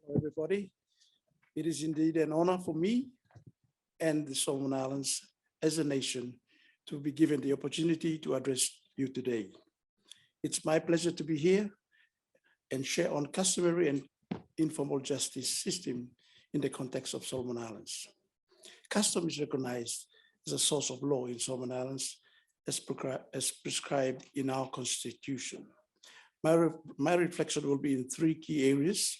Hello, everybody. It is indeed an honor for me and the Solomon Islands as a nation to be given the opportunity to address you today. It's my pleasure to be here and share on customary and informal justice system in the context of Solomon Islands. Custom is recognized as a source of law in Solomon Islands as prescribed in our constitution. My reflection will be in three key areas.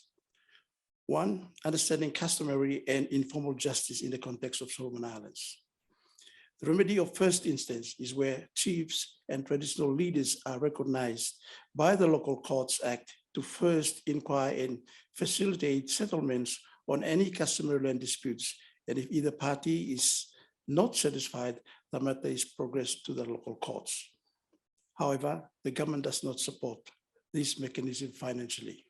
One, understanding customary and informal justice in the context of Solomon Islands. The remedy of first instance is where chiefs and traditional leaders are recognized by the Local Courts Act to first inquire and facilitate settlements on any customary land disputes. And if either party is not satisfied, the matter is progressed to the local courts. However, the government does not support this mechanism financially.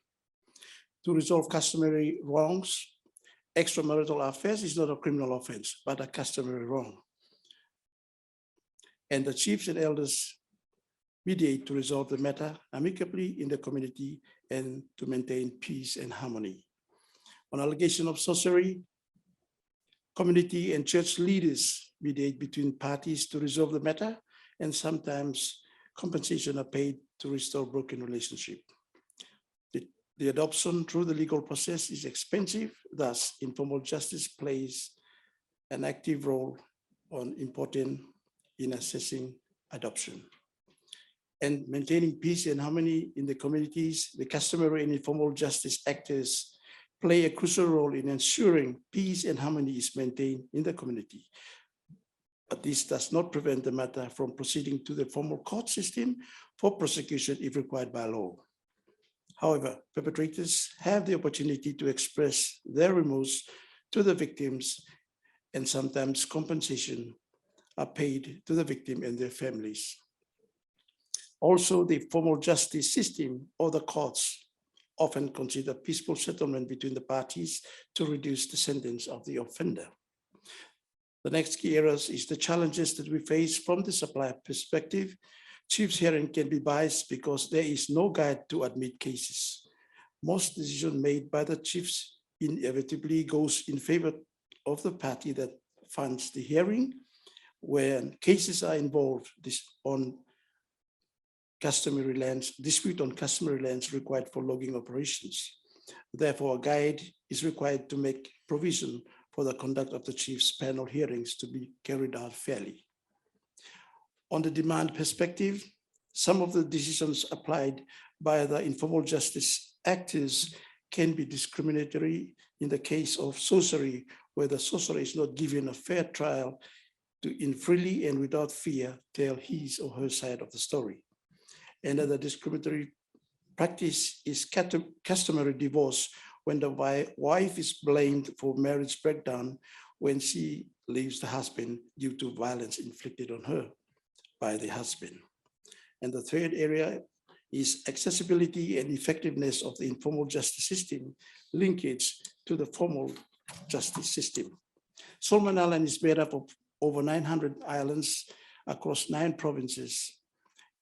To resolve customary wrongs, extramarital affairs is not a criminal offense, but a customary wrong. And the chiefs and elders mediate to resolve the matter amicably in the community and to maintain peace and harmony. On allegation of sorcery, community and church leaders mediate between parties to resolve the matter, and sometimes compensation are paid to restore broken relationship. The adoption through the legal process is expensive, thus informal justice plays an active role in assessing adoption. And maintaining peace and harmony in the communities, the customary and informal justice actors play a crucial role in ensuring peace and harmony is maintained in the community. But this does not prevent the matter from proceeding to the formal court system for prosecution if required by law. However, perpetrators have the opportunity to express their remorse to the victims, and sometimes compensation are paid to the victim and their families. Also, the formal justice system or the courts often consider peaceful settlement between the parties to reduce the sentence of the offender. The next key area is the challenges that we face from the supplier perspective. Chief's hearing can be biased because there is no guide to admit cases. Most decisions made by the chiefs inevitably goes in favor of the party that funds the hearing. When cases are involved on customary lands, dispute on customary lands required for logging operations. Therefore, a guide is required to make provision for the conduct of the chief's panel hearings to be carried out fairly. On the demand perspective, some of the decisions applied by the informal justice actors can be discriminatory in the case of sorcery, where the sorcerer is not given a fair trial to freely and without fear tell his or her side of the story. Another discriminatory practice is customary divorce, when the wife is blamed for marriage breakdown when she leaves the husband due to violence inflicted on her by the husband. And the third area is accessibility and effectiveness of the informal justice system, linkage to the formal justice system. Solomon Island is made up of over 900 islands across 9 provinces,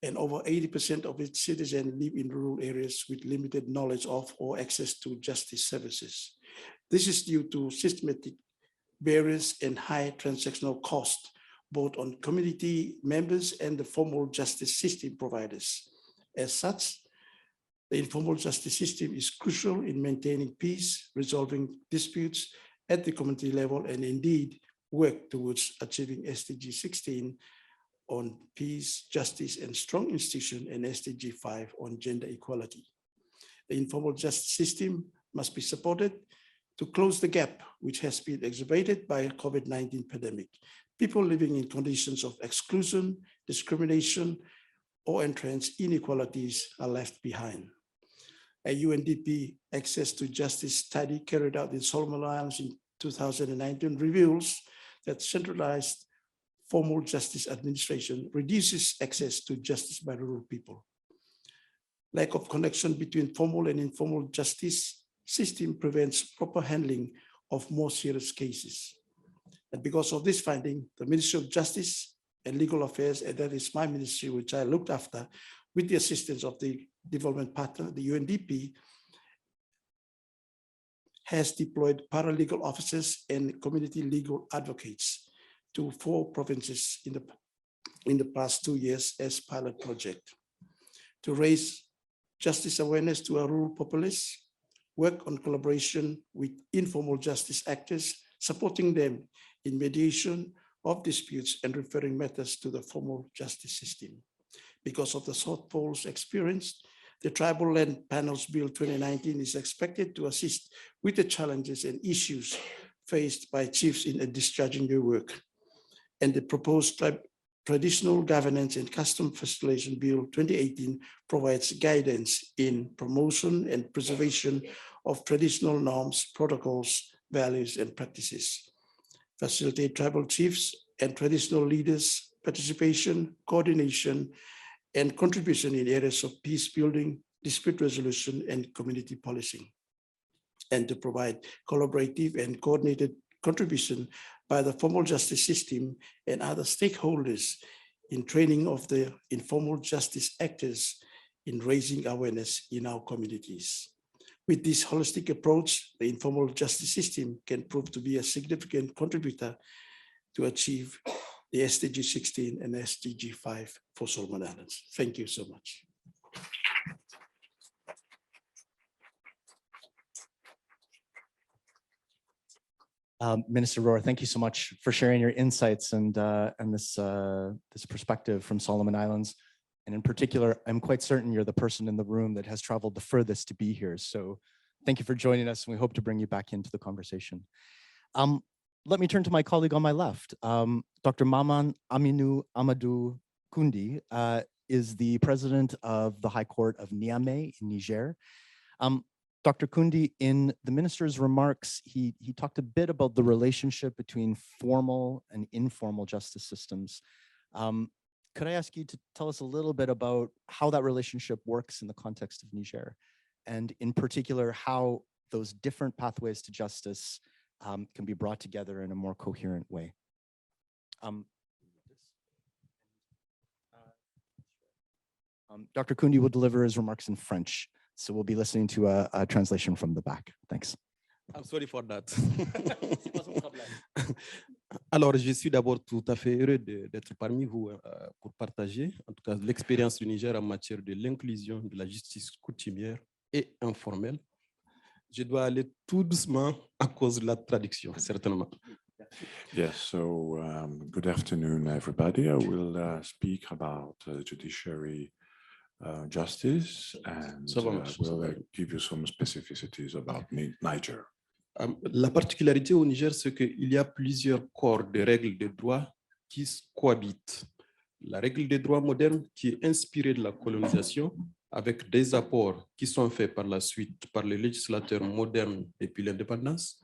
and over 80% of its citizens live in rural areas with limited knowledge of or access to justice services. This is due to systematic barriers and high transactional costs, both on community members and the formal justice system providers. As such, the informal justice system is crucial in maintaining peace, resolving disputes at the community level, and indeed work towards achieving SDG 16 on peace, justice, and strong institution, and SDG 5 on gender equality. The informal justice system must be supported to close the gap which has been exacerbated by the COVID-19 pandemic. People living in conditions of exclusion, discrimination, or entrenched inequalities are left behind. A UNDP Access to Justice study carried out in Solomon Islands in 2019 reveals that centralized formal justice administration reduces access to justice by rural people. Lack of connection between formal and informal justice system prevents proper handling of more serious cases. And because of this finding, the Ministry of Justice and Legal Affairs, and that is my ministry, which I looked after, with the assistance of the development partner, the UNDP, has deployed paralegal officers and community legal advocates to 4 provinces in the past 2 years as pilot project to raise justice awareness to our rural populace, work on collaboration with informal justice actors, supporting them in mediation of disputes and referring matters to the formal justice system. Because of the shortfalls experienced, the Tribal Land Panels Bill 2019 is expected to assist with the challenges and issues faced by chiefs in discharging their work. And the proposed Traditional Governance and Custom Facilitation Bill 2018 provides guidance in promotion and preservation of traditional norms, protocols, values, and practices. Facilitate tribal chiefs and traditional leaders' participation, coordination, and contribution in areas of peace building, dispute resolution, and community policing. And to provide collaborative and coordinated contribution by the formal justice system and other stakeholders in training of the informal justice actors in raising awareness in our communities. With this holistic approach, the informal justice system can prove to be a significant contributor to achieve the SDG 16 and SDG 5 for Solomon Islands. Thank you so much. Minister Rohr, thank you so much for sharing your insights and this perspective from Solomon Islands. And in particular, I'm quite certain you're the person in the room that has traveled the furthest to be here. So thank you for joining us, and we hope to bring you back into the conversation. Let me turn to my colleague on my left. Dr. Maman Aminu Amadou Kundi is the president of the High Court of Niamey in Niger. Dr. Kundi, in the minister's remarks, he talked a bit about the relationship between formal and informal justice systems. Could I ask you to tell us a little bit about how that relationship works in the context of Niger, and in particular, how those different pathways to justice can be brought together in a more coherent way? Dr. Kundi will deliver his remarks in French, so we'll be listening to a translation from the back. Thanks. I'm sorry for that. Alors, je suis d'abord tout à fait heureux d'être parmi vous pour partager, en tout cas, l'expérience du Niger en matière de l'inclusion de la justice coutumière et informelle. Je dois aller tout doucement à cause de la traduction, certainement. Yes, so good afternoon, everybody. I will speak about judiciary justice, and we'll give you some specificities about Niger. La particularité au Niger, c'est qu'il y a plusieurs corps de règles de droit qui cohabitent. La règle de droit moderne qui est inspirée de la colonisation avec des apports qui sont faits par la suite par les législateurs modernes depuis l'indépendance.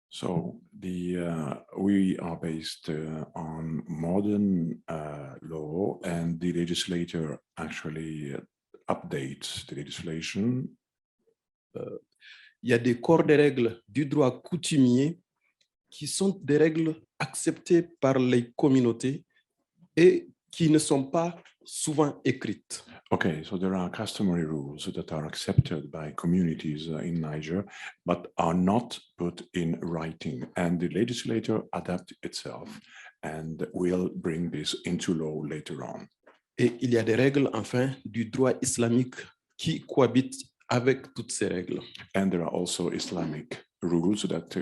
So we are based on modern law, and the legislator actually updates the legislation. Il y a des corps de règles du droit coutumier qui sont des règles acceptées par les communautés et qui ne sont pas souvent écrites. Okay, so there are customary rules that are accepted by communities in Niger, but are not put in writing, and the legislator adapts itself and will bring this into law later on. Et il y a des règles, enfin, du droit islamique qui cohabitent avec toutes ces règles. And there are also Islamic rules that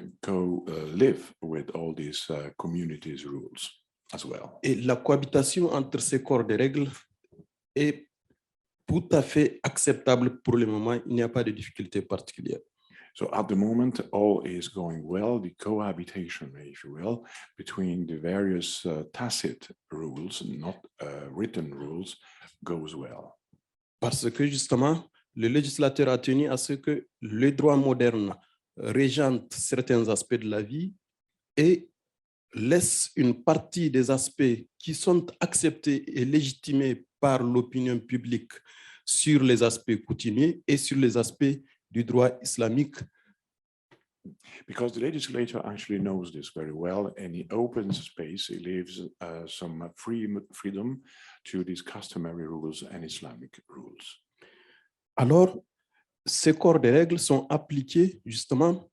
live with all these communities' rules as well. Et la cohabitation entre ces corps de règles est tout à fait acceptable pour le moment. Il n'y a pas de difficulté particulière. So at the moment, all is going well. The cohabitation, if you will, between the various tacit rules, not written rules, goes well. Parce que justement, le législateur a tenu à ce que le droit moderne régente certains aspects de la vie et laisse une partie des aspects qui sont acceptés et légitimés par l'opinion publique sur les aspects coutumiers et sur les aspects du droit islamique. Because the legislator actually knows this very well, and he opens space, he leaves some freedom to these customary rules and Islamic rules. Alors, ces corps de règles sont appliqués justement,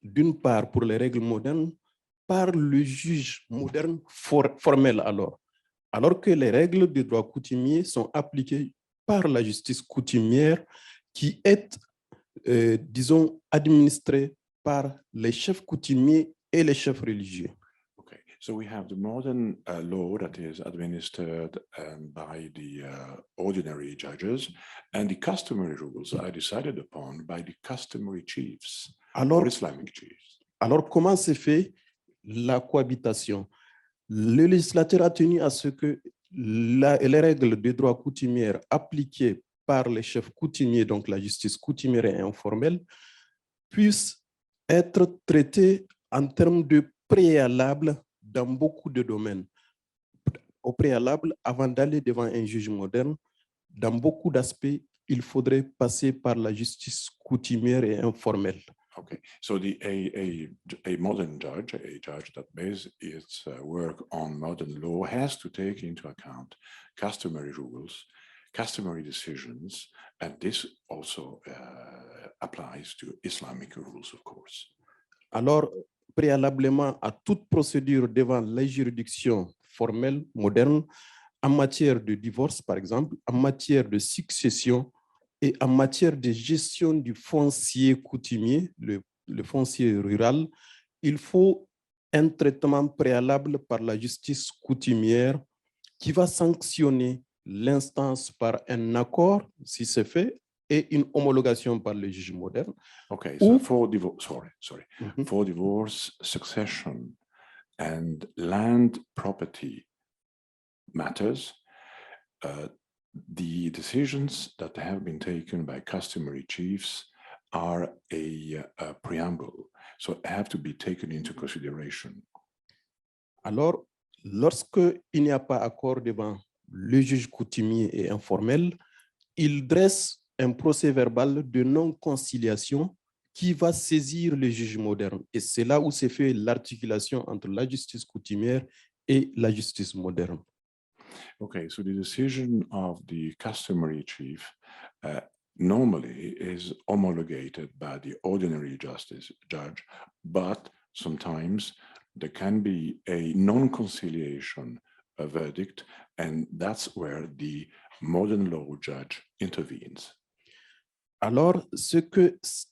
d'une part pour les règles modernes, par le juge moderne formel alors que les règles de droit coutumier sont appliquées par la justice coutumière qui est, disons, administrée par les chefs coutumiers et les chefs religieux. Okay, so we have the modern law that is administered by the ordinary judges, and the customary rules are decided upon by the customary chiefs or Islamic chiefs. Alors, comment se fait la cohabitation? Le législateur a tenu à ce que les règles de droit coutumière appliquées par les chefs coutumiers, donc la justice coutumière et informelle, puissent être traitées en termes de préalable dans beaucoup de domaines. Au préalable, avant d'aller devant un juge moderne, dans beaucoup d'aspects, il faudrait passer par la justice coutumière et informelle. Okay, so a modern judge, a judge that bases its work on modern law, has to take into account customary rules, customary decisions, and this also applies to Islamic rules, of course. Alors, préalablement à toute procédure devant les juridictions formelles modernes, en matière de divorce, par exemple, en matière de succession et en matière de gestion du foncier coutumier, le foncier rural, il faut un traitement préalable par la justice coutumière qui va sanctionner l'instance par un accord, si c'est fait, et une homologation par le juge moderne. Okay, so Ou, for divorce, for divorce, succession, and land property matters, the decisions that have been taken by customary chiefs are a preamble, so have to be taken into consideration. alors, lorsqu'il n'y a pas accord devant le juge coutumier et informel, il dresse un procès verbal de non-conciliation qui va saisir le juge moderne. Et c'est là où se fait l'articulation entre la justice coutumière et la justice moderne. Okay, so the decision of the customary chief normally is homologated by the ordinary justice judge, but sometimes there can be a non-conciliation verdict, and that's where the modern law judge intervenes. Alors,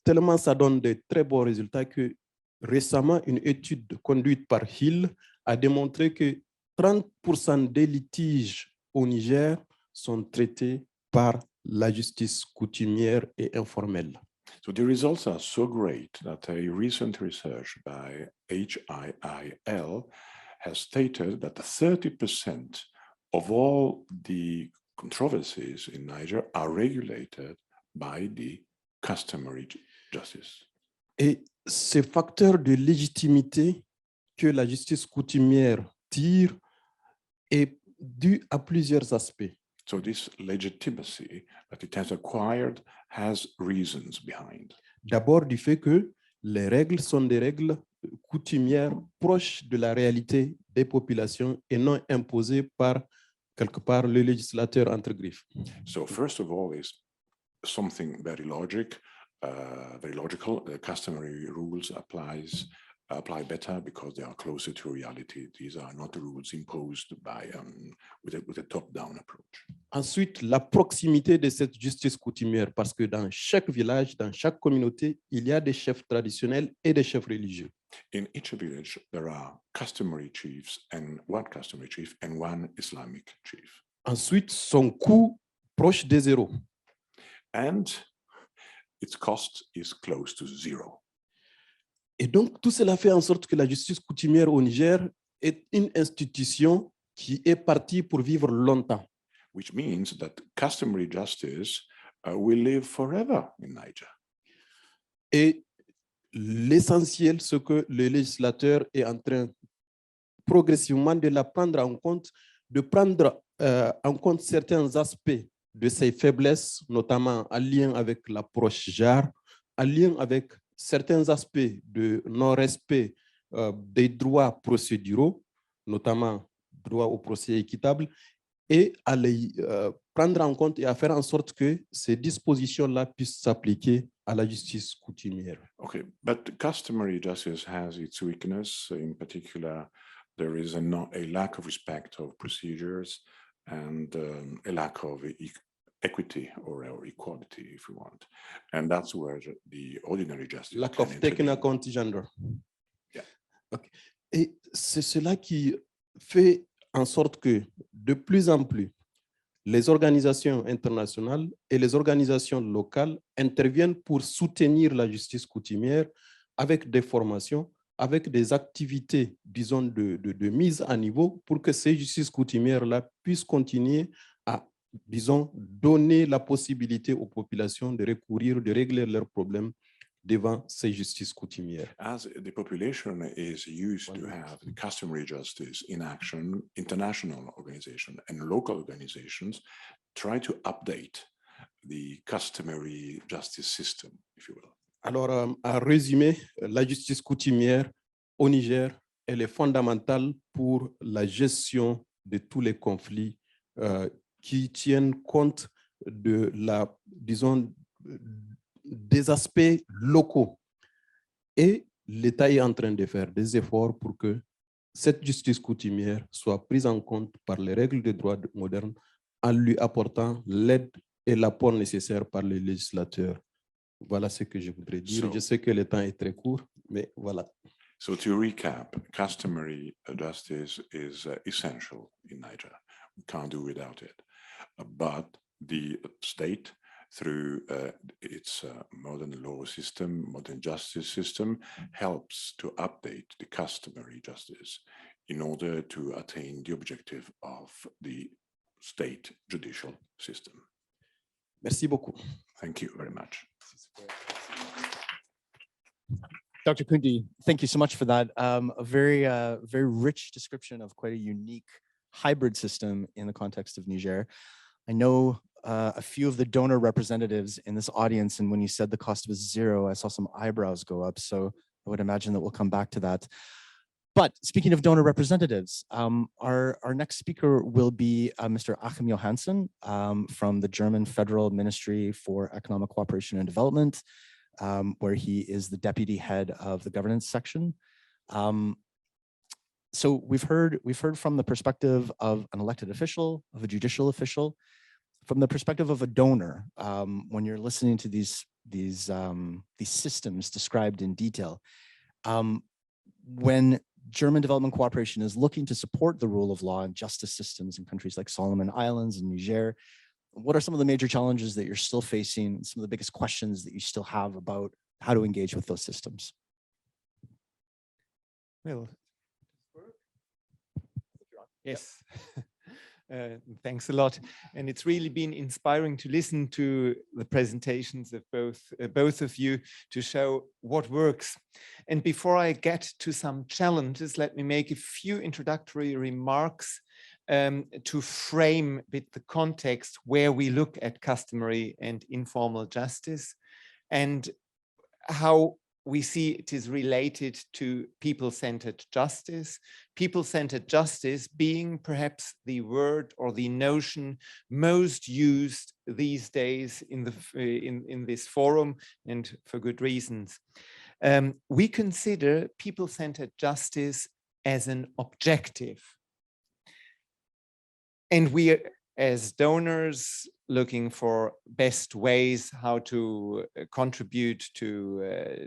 tellement ça donne de très bons résultats que récemment, une étude conduite par Hill a démontré que 30% des litiges au Niger sont traités par la justice coutumière et informelle. So the results are so great that a recent research by HIIL has stated that 30% of all the controversies in Niger are regulated by the customary justice. Et ce facteur de légitimité que la justice coutumière tire est dû à plusieurs aspects. So this legitimacy that it has acquired has reasons behind. D'abord du fait que les règles sont des règles coutumières proches de la réalité des populations et non imposées par, quelque part, le législateur entre griffes. So first of all is something very logical. Customary rules apply better because they are closer to reality. These are not rules imposed by with a top-down approach. Ensuite, la proximité de cette justice coutumière, parce que dans chaque village, dans chaque communauté, il y a des chefs traditionnels et des chefs religieux. In each village, there are customary chiefs and one customary chief and one Islamic chief. Ensuite, son coût proche de zéro. And its cost is close to zero. Et donc, tout cela fait en sorte que la justice coutumière au Niger est une institution qui est partie pour vivre longtemps. Which means that customary justice will live forever in Niger. Et l'essentiel, ce que le législateur est en train progressivement de la prendre en compte, de prendre en compte certains aspects de ses faiblesses, notamment en lien avec l'approche JAR, en lien avec certains aspects de non-respect des droits procéduraux, notamment droit au procès équitable, et à les prendre en compte et à faire en sorte que ces dispositions-là puissent s'appliquer à la justice coutumière. Okay, but customary justice has its weakness. In particular, there is a lack of respect of procedures and a lack of equity or equality, if you want. And that's where the ordinary justice Lack can of taking intervene. account gender. Yeah. Okay. Et c'est cela qui fait en sorte que de plus en plus, les organisations internationales et les organisations locales interviennent pour soutenir la justice coutumière avec des formations, avec des activités, disons, de mise à niveau pour que ces justices coutumières-là puissent continuer à, disons, donner la possibilité aux populations de recourir, de régler leurs problèmes devant ces justices coutumières. As the population is used to have the customary justice in action, international organizations and local organizations try to update the customary justice system, if you will. Alors, en résumé, la justice coutumière au Niger, elle est fondamentale pour la gestion de tous les conflits qui tiennent compte de la, disons, des aspects locaux. Et l'État est en train de faire des efforts pour que cette justice coutumière soit prise en compte par les règles de droit moderne en lui apportant l'aide et l'apport nécessaire par les législateurs. Voilà ce que je voudrais dire. Je sais que le temps est très court, mais voilà. So to recap, customary justice is essential in Niger. We can't do without it. But the state, through its modern law system, modern justice system, helps to update the customary justice in order to attain the objective of the state judicial system. Merci beaucoup. Thank you very much. Dr. Kundi, thank you so much for that. A very rich description of quite a unique hybrid system in the context of Niger. I know a few of the donor representatives in this audience, and when you said the cost was zero, I saw some eyebrows go up. So I would imagine that we'll come back to that. But speaking of donor representatives, our next speaker will be Mr. Achamya Hansen from the German Federal Ministry for Economic Cooperation and Development, where he is the deputy head of the governance section. So we've heard from the perspective of an elected official, of a judicial official, from the perspective of a donor. When you're listening to these systems described in detail, when German development cooperation is looking to support the rule of law and justice systems in countries like Solomon Islands and Niger, what are some of the major challenges that you're still facing, some of the biggest questions that you still have about how to engage with those systems? Well, yes. Thanks a lot. And it's really been inspiring to listen to the presentations of both of you to show what works. And before I get to some challenges, let me make a few introductory remarks to frame a bit the context where we look at customary and informal justice and how we see it is related to people-centered justice. People-centered justice being perhaps the word or the notion most used these days in this forum, and for good reasons. We consider people-centered justice as an objective. And we, as donors, looking for best ways how to contribute to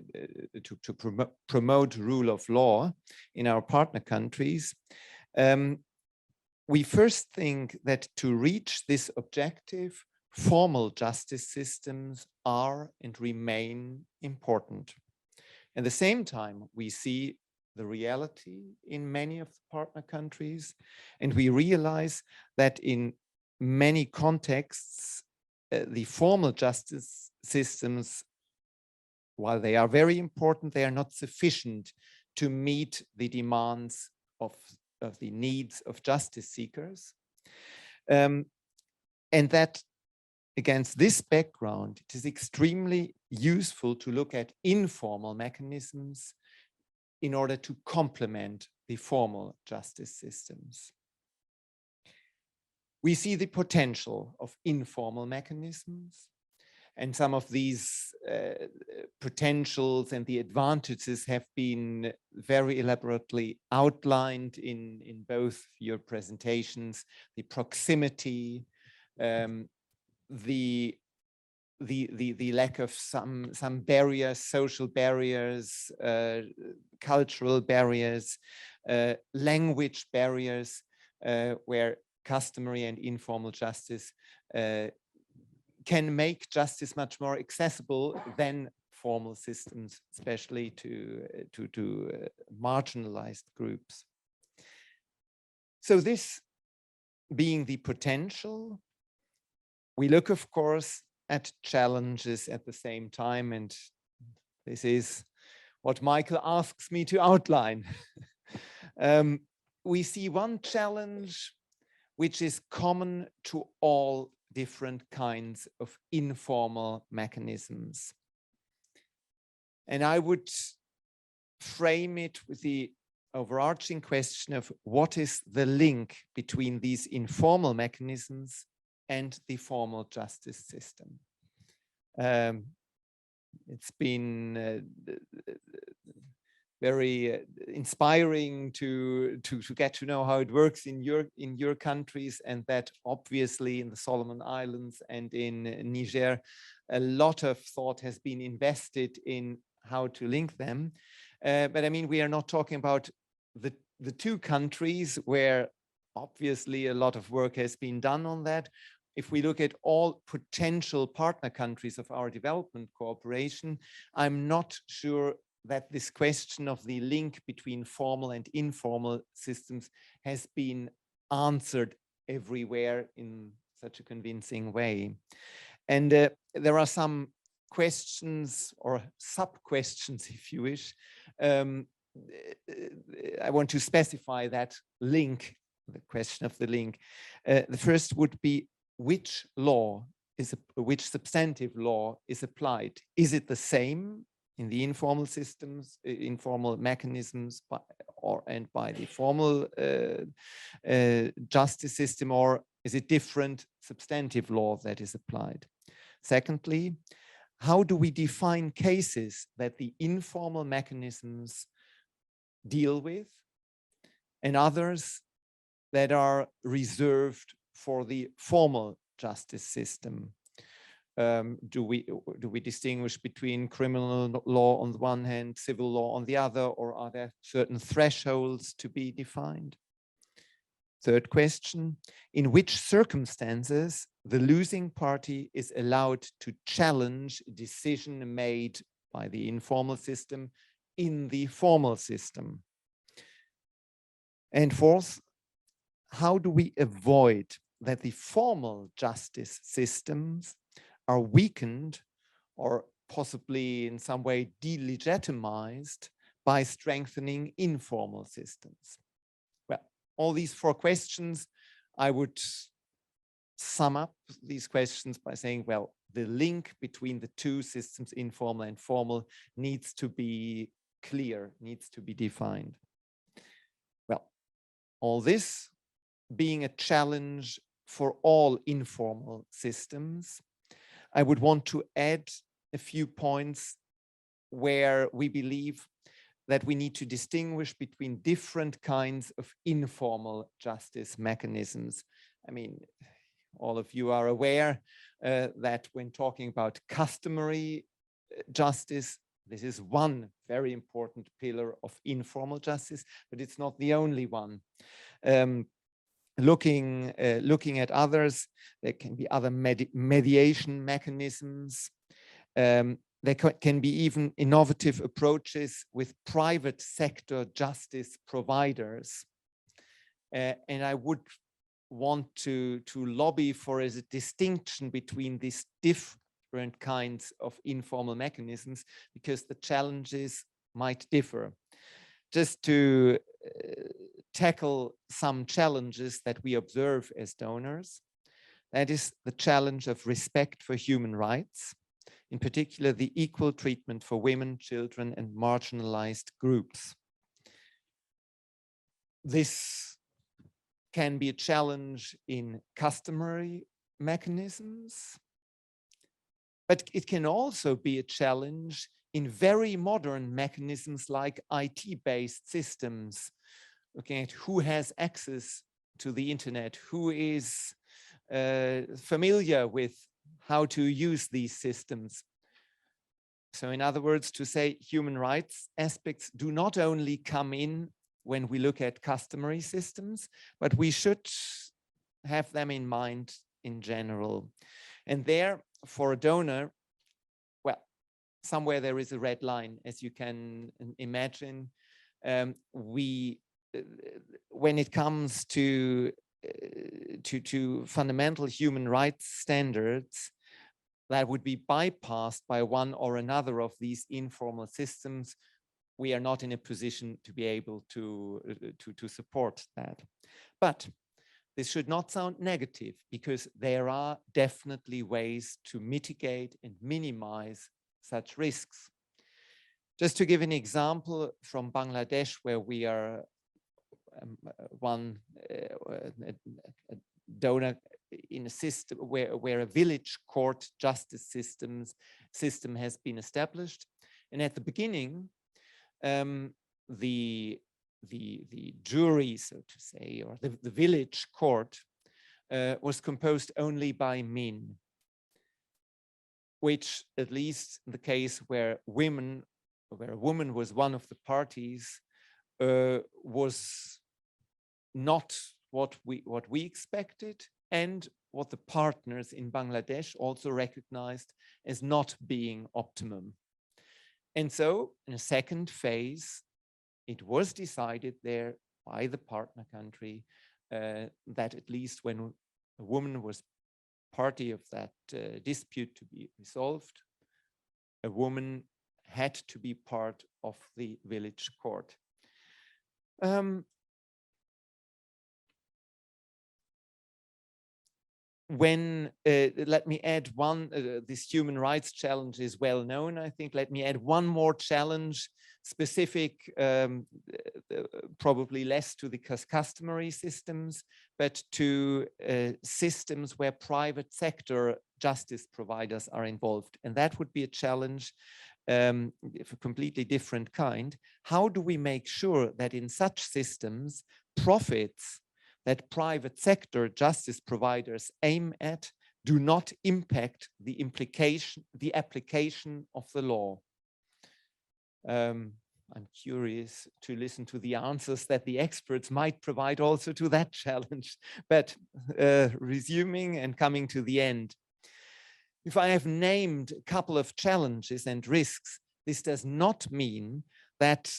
promote rule of law in our partner countries. We first think that to reach this objective, formal justice systems are and remain important. At the same time, we see the reality in many of the partner countries, and we realize that in many contexts, the formal justice systems, while they are very important, they are not sufficient to meet the demands of the needs of justice seekers. And that against this background, it is extremely useful to look at informal mechanisms in order to complement the formal justice systems. We see the potential of informal mechanisms, and some of these potentials and the advantages have been very elaborately outlined in both your presentations. The proximity, the lack of some barriers, social barriers, cultural barriers, language barriers, where customary and informal justice can make justice much more accessible than formal systems, especially to marginalized groups. So this being the potential, we look, of course, at challenges at the same time, and this is what Michael asks me to outline. We see one challenge which is common to all different kinds of informal mechanisms. And I would frame it with the overarching question of what is the link between these informal mechanisms and the formal justice system. It's been very inspiring to get to know how it works in your countries, and that obviously in the Solomon Islands and in Niger, a lot of thought has been invested in how to link them. But I mean, we are not talking about the two countries where obviously a lot of work has been done on that. If we look at all potential partner countries of our development cooperation, I'm not sure that this question of the link between formal and informal systems has been answered everywhere in such a convincing way. And there are some questions or sub-questions, if you wish. I want to specify that link, the question of the link. The first would be, which substantive law is applied? Is it the same in the informal systems, informal mechanisms, and by the formal justice system, or is it different substantive law that is applied? Secondly, how do we define cases that the informal mechanisms deal with and others that are reserved for the formal justice system? Do we distinguish between criminal law on the one hand, civil law on the other, or are there certain thresholds to be defined? Third question, in which circumstances the losing party is allowed to challenge a decision made by the informal system in the formal system? And fourth, how do we avoid that the formal justice systems are weakened or possibly in some way delegitimized by strengthening informal systems? Well, all these four questions, I would sum up these questions by saying, well, the link between the two systems, informal and formal, needs to be clear, needs to be defined. Well, all this being a challenge for all informal systems, I would want to add a few points where we believe that we need to distinguish between different kinds of informal justice mechanisms. I mean, all of you are aware that when talking about customary justice, this is one very important pillar of informal justice, but it's not the only one. Looking at others, there can be other mediation mechanisms. There can be even innovative approaches with private sector justice providers. And I would want to lobby for a distinction between these different kinds of informal mechanisms, because the challenges might differ. Just to tackle some challenges that we observe as donors, that is the challenge of respect for human rights, in particular the equal treatment for women, children, and marginalized groups. This can be a challenge in customary mechanisms, but it can also be a challenge in very modern mechanisms like IT-based systems, looking at who has access to the internet, who is familiar with how to use these systems. So in other words, to say human rights aspects do not only come in when we look at customary systems, but we should have them in mind in general. And there, for a donor, well, somewhere there is a red line, as you can imagine. When it comes to fundamental human rights standards, that would be bypassed by one or another of these informal systems, we are not in a position to be able to support that. But this should not sound negative, because there are definitely ways to mitigate and minimize such risks. Just to give an example from Bangladesh, where we are a donor in a system where a village court justice system has been established. And at the beginning, the jury, so to say, or the village court was composed only by men, which, at least in the case where a woman was one of the parties, was not what we expected, and what the partners in Bangladesh also recognized as not being optimum. And so in a second phase, it was decided there by the partner country that at least when a woman was party of that dispute to be resolved, a woman had to be part of the village court. Let me add one, this human rights challenge is well known, I think. Let me add one more challenge, specific, probably less to the customary systems, but to systems where private sector justice providers are involved. And that would be a challenge of a completely different kind. How do we make sure that in such systems, profits that private sector justice providers aim at do not impact the application of the law? I'm curious to listen to the answers that the experts might provide also to that challenge. But resuming and coming to the end, if I have named a couple of challenges and risks, this does not mean that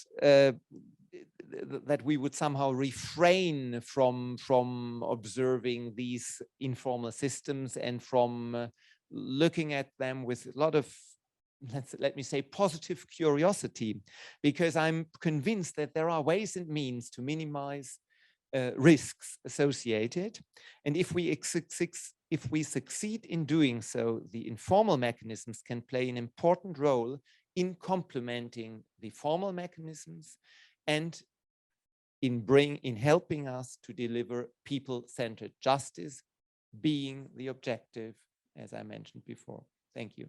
that we would somehow refrain from observing these informal systems and from looking at them with a lot of, let me say, positive curiosity, because I'm convinced that there are ways and means to minimize risks associated. And if we succeed in doing so, the informal mechanisms can play an important role in complementing the formal mechanisms and in helping us to deliver people-centered justice, being the objective, as I mentioned before. Thank you.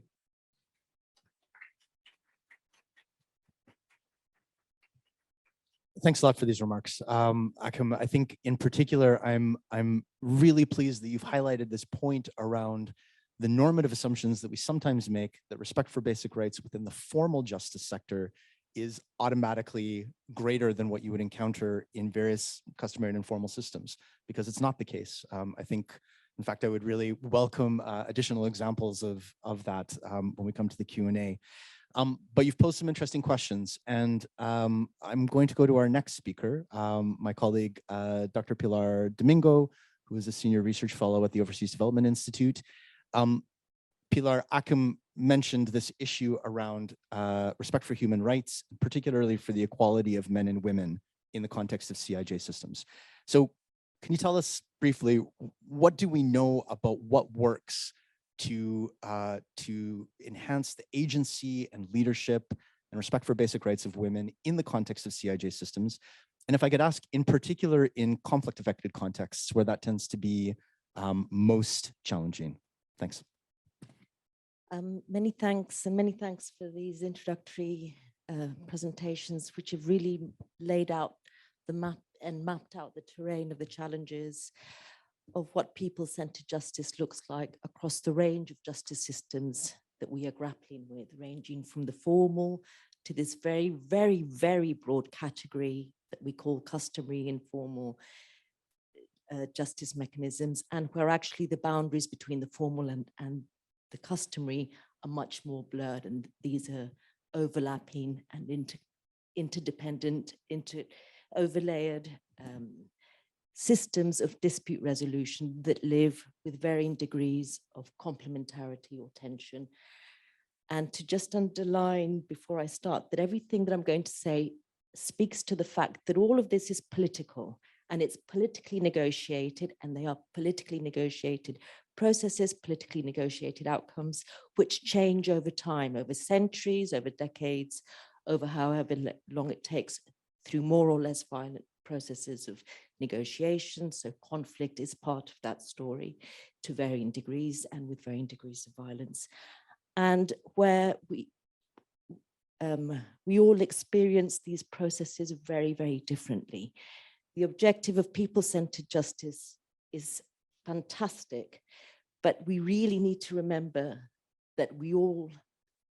Thanks a lot for these remarks. Achamya, I think in particular, I'm really pleased that you've highlighted this point around the normative assumptions that we sometimes make, that respect for basic rights within the formal justice sector is automatically greater than what you would encounter in various customary and informal systems, because it's not the case. I think, in fact, I would really welcome additional examples of that when we come to the Q&A. But you've posed some interesting questions, and I'm going to go to our next speaker, my colleague, Dr. Pilar Domingo, who is a senior research fellow at the Overseas Development Institute. Pilar, Achamya mentioned this issue around respect for human rights, particularly for the equality of men and women in the context of CIJ systems. So can you tell us briefly, what do we know about what works to enhance the agency and leadership and respect for basic rights of women in the context of CIJ systems? And if I could ask, in particular, in conflict-affected contexts, where that tends to be most challenging. Thanks. Many thanks, and many thanks for these introductory presentations, which have really laid out the map and mapped out the terrain of the challenges of what people-centered justice looks like across the range of justice systems that we are grappling with, ranging from the formal to this very, very, very broad category that we call customary informal justice mechanisms, and where actually the boundaries between the formal and the customary are much more blurred, and these are overlapping and interdependent, overlayered systems of dispute resolution that live with varying degrees of complementarity or tension. And to just underline before I start that everything that I'm going to say speaks to the fact that all of this is political, and it's politically negotiated, and they are politically negotiated processes, politically negotiated outcomes, which change over time, over centuries, over decades, over however long it takes, through more or less violent processes of negotiation. So conflict is part of that story to varying degrees and with varying degrees of violence. And where we all experience these processes very, very differently. The objective of people-centered justice is fantastic, but we really need to remember that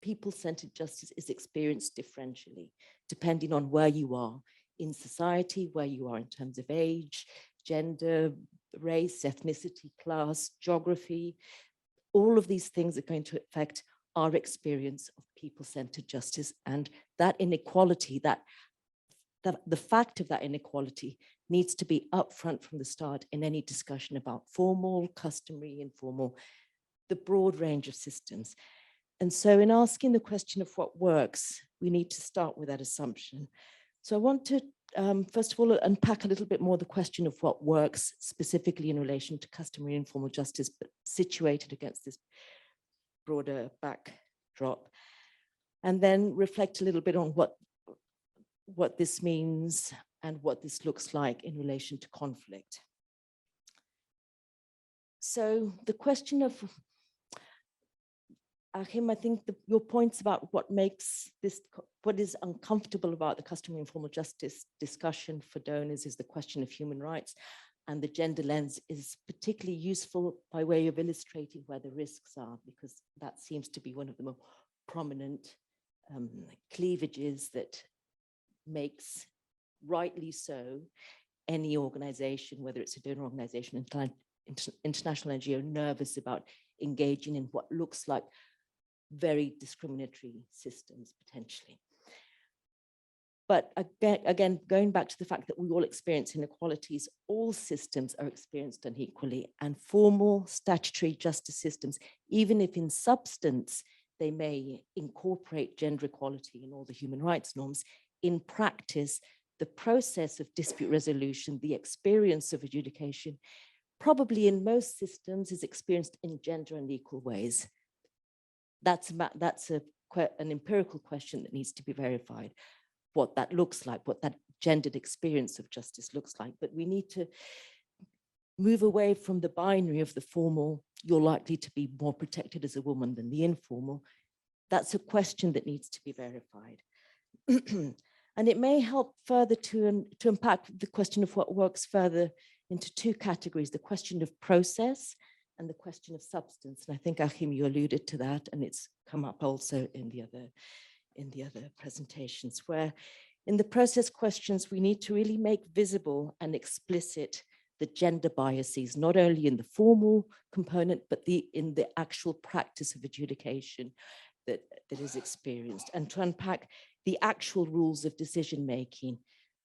people-centered justice is experienced differentially, depending on where you are in society, where you are in terms of age, gender, race, ethnicity, class, geography. All of these things are going to affect our experience of people-centered justice, and that inequality, the fact of that inequality needs to be upfront from the start in any discussion about formal, customary, informal, the broad range of systems. And so in asking the question of what works, we need to start with that assumption. So I want to, first of all, unpack a little bit more the question of what works specifically in relation to customary and informal justice, but situated against this broader backdrop, and then reflect a little bit on what this means and what this looks like in relation to conflict. So the question of, Achim, I think your points about what makes this, what is uncomfortable about the customary informal justice discussion for donors is the question of human rights, and the gender lens is particularly useful by way of illustrating where the risks are, because that seems to be one of the more prominent cleavages that makes, rightly so, any organization, whether it's a donor organization, international NGO, nervous about engaging in what looks like very discriminatory systems potentially. But again, going back to the fact that we all experience inequalities, all systems are experienced unequally, and formal statutory justice systems, even if in substance they may incorporate gender equality in all the human rights norms, in practice, the process of dispute resolution, the experience of adjudication, probably in most systems is experienced in gender unequal ways. That's an empirical question that needs to be verified, what that looks like, what that gendered experience of justice looks like. But we need to move away from the binary of the formal, you're likely to be more protected as a woman than the informal. That's a question that needs to be verified. And it may help further to unpack the question of what works further into two categories, the question of process and the question of substance. And I think, Achim, you alluded to that, and it's come up also in the other presentations, where in the process questions, we need to really make visible and explicit the gender biases, not only in the formal component, but in the actual practice of adjudication that is experienced, and to unpack the actual rules of decision-making,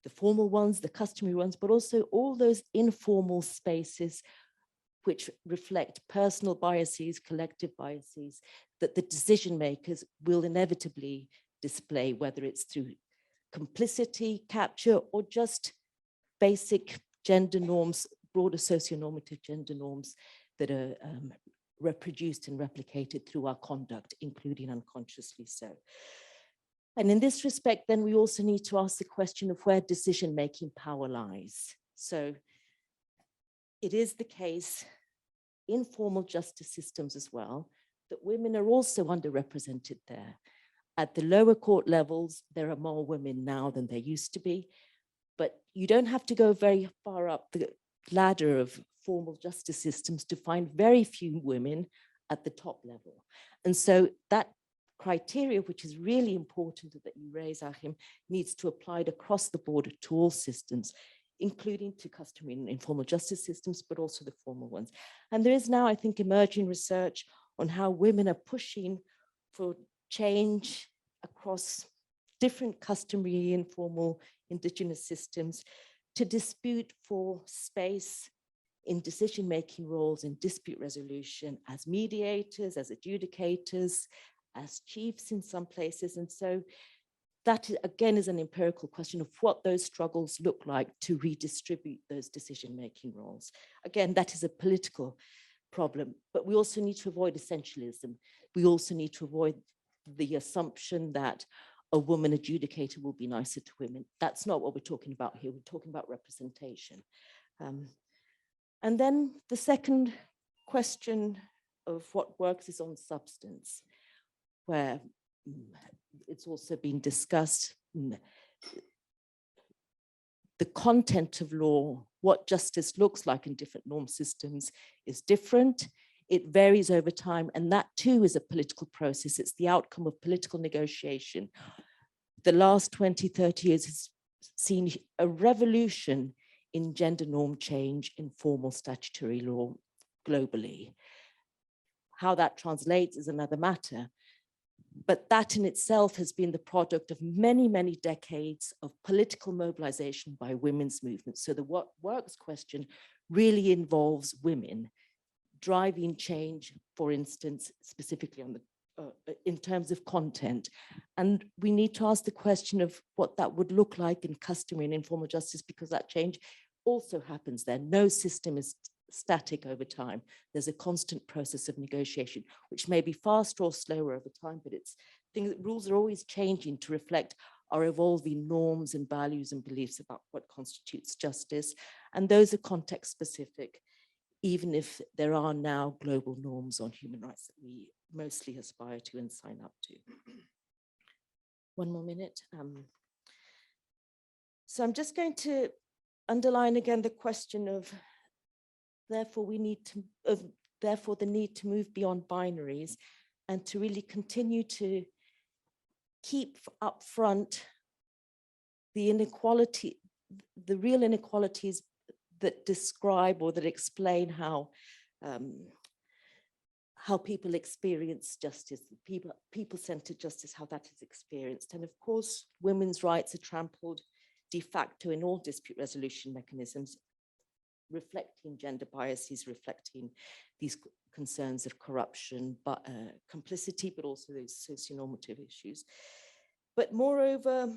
the formal ones, the customary ones, but also all those informal spaces which reflect personal biases, collective biases, that the decision makers will inevitably display, whether it's through complicity, capture, or just basic gender norms, broader socionormative gender norms that are reproduced and replicated through our conduct, including unconsciously so. And in this respect, then we also need to ask the question of where decision-making power lies. So it is the case in formal justice systems as well, that women are also underrepresented there. At the lower court levels, there are more women now than there used to be, but you don't have to go very far up the ladder of formal justice systems to find very few women at the top level. And so that criteria, which is really important that you raise, Achim, needs to apply across the board to all systems, including to customary and informal justice systems, but also the formal ones. And there is now, I think, emerging research on how women are pushing for change across different customary, informal, indigenous systems to dispute for space in decision-making roles in dispute resolution as mediators, as adjudicators, as chiefs in some places. And so that again is an empirical question of what those struggles look like to redistribute those decision-making roles. Again, that is a political problem, but we also need to avoid essentialism. We also need to avoid the assumption that a woman adjudicator will be nicer to women. That's not what we're talking about here. We're talking about representation. And then the second question of what works is on substance, where it's also been discussed. The content of law, what justice looks like in different norm systems is different. It varies over time, and that too is a political process. It's the outcome of political negotiation. The last 20, 30 years has seen a revolution in gender norm change in formal statutory law globally. How that translates is another matter. But that in itself has been the product of many, many decades of political mobilization by women's movements. So the what works question really involves women driving change, for instance, specifically on the in terms of content. And we need to ask the question of what that would look like in customary and informal justice, because that change also happens there. No system is static over time. There's a constant process of negotiation, which may be faster or slower over time, but it's things, rules are always changing to reflect our evolving norms and values and beliefs about what constitutes justice. And those are context specific, even if there are now global norms on human rights that we mostly aspire to and sign up to. One more minute. So I'm just going to underline again the question of, therefore we need to, therefore the need to move beyond binaries and to really continue to keep up front the inequality, the real inequalities that describe or that explain how people experience justice, people-centered justice, how that is experienced. And of course, women's rights are trampled de facto in all dispute resolution mechanisms, reflecting gender biases, reflecting these concerns of corruption, but complicity, but also those socio-normative issues. But moreover,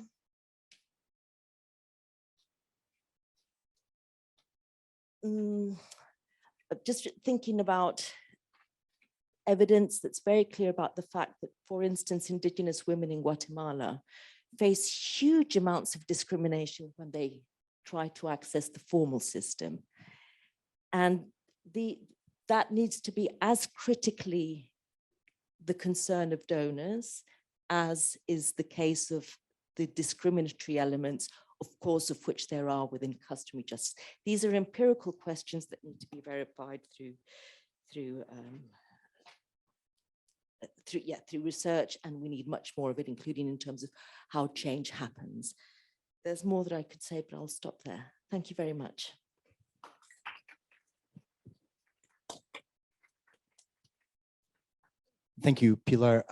just thinking about evidence that's very clear about the fact that, for instance, Indigenous women in Guatemala face huge amounts of discrimination when they try to access the formal system. And that needs to be as critically the concern of donors as is the case of the discriminatory elements, of course, of which there are within customary justice. These are empirical questions that need to be verified through research, and we need much more of it, including in terms of how change happens. There's more that I could say, but I'll stop there. Thank you very much. Thank you, Pilar.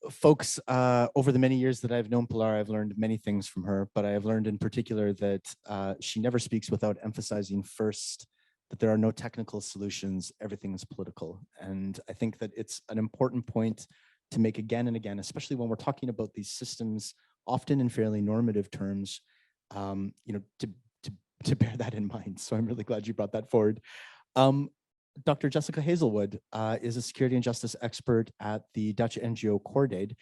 Folks, over the many years that I've known Pilar, I've learned many things from her, but I have learned in particular that she never speaks without emphasizing first that there are no technical solutions, everything is political. And I think that it's an important point to make again and again, especially when we're talking about these systems, often in fairly normative terms, to bear that in mind. So I'm really glad you brought that forward. Dr. Jessica Hazelwood is a security and justice expert at the Dutch NGO Cordaid.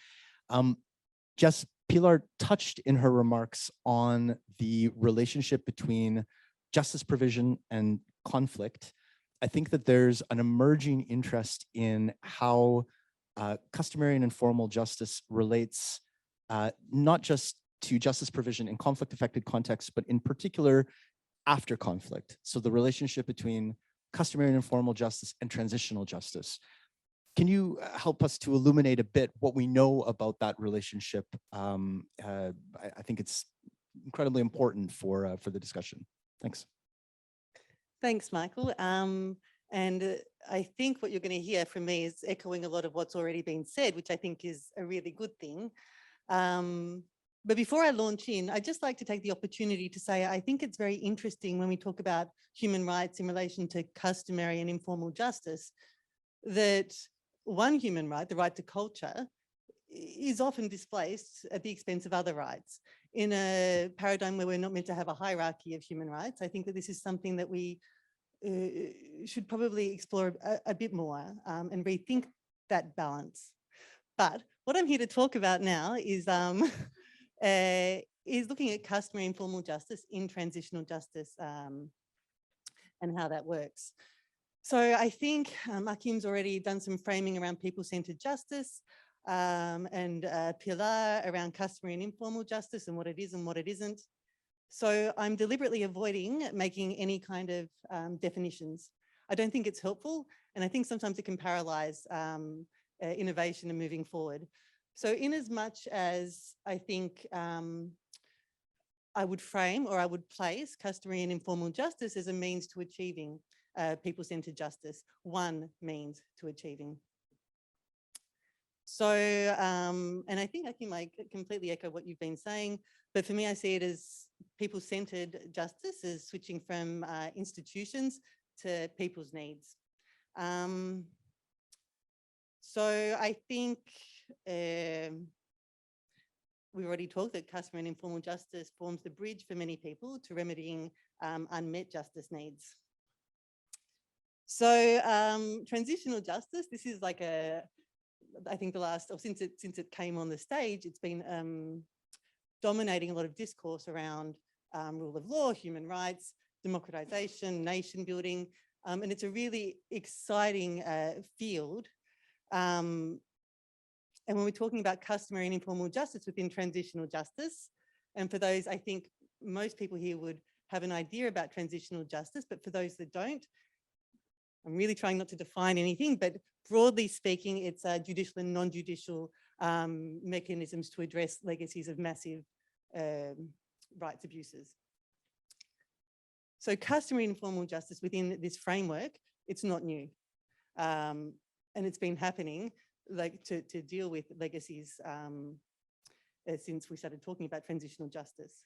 Jess, Pilar touched in her remarks on the relationship between justice provision and conflict. I think that there's an emerging interest in how customary and informal justice relates not just to justice provision in conflict-affected contexts, but in particular after conflict. So the relationship between customary and informal justice and transitional justice. Can you help us to illuminate a bit what we know about that relationship? I think it's incredibly important for the discussion. Thanks. Thanks, Michael. I think what you're going to hear from me is echoing a lot of what's already been said, which I think is a really good thing. But before I launch in, I'd just like to take the opportunity to say I think it's very interesting when we talk about human rights in relation to customary and informal justice, that one human right, the right to culture, is often displaced at the expense of other rights. In a paradigm where we're not meant to have a hierarchy of human rights, I think that this is something that we should probably explore a bit more and rethink that balance. But what I'm here to talk about now is looking at customary and informal justice in transitional justice and how that works. So I think Akim's already done some framing around people-centered justice and Pilar around customary and informal justice and what it is and what it isn't. So I'm deliberately avoiding making any kind of definitions. I don't think it's helpful, and I think sometimes it can paralyze innovation and moving forward. So in as much as I think I would frame or I would place customary and informal justice as a means to achieving people-centered justice, one means to achieving. So, and I think I can completely echo what you've been saying, but for me, I see it as people-centered justice as switching from institutions to people's needs. So I think we already talked that customary and informal justice forms the bridge for many people to remedying unmet justice needs. So transitional justice, this is like I think the last, or since it came on the stage, it's been dominating a lot of discourse around rule of law, human rights, democratization, nation building, and it's a really exciting field. And when we're talking about customary and informal justice within transitional justice, and for those, I think most people here would have an idea about transitional justice, but for those that don't, I'm really trying not to define anything, but broadly speaking, it's judicial and non-judicial mechanisms to address legacies of massive rights abuses. So customary and informal justice within this framework, it's not new. And it's been happening to deal with legacies since we started talking about transitional justice.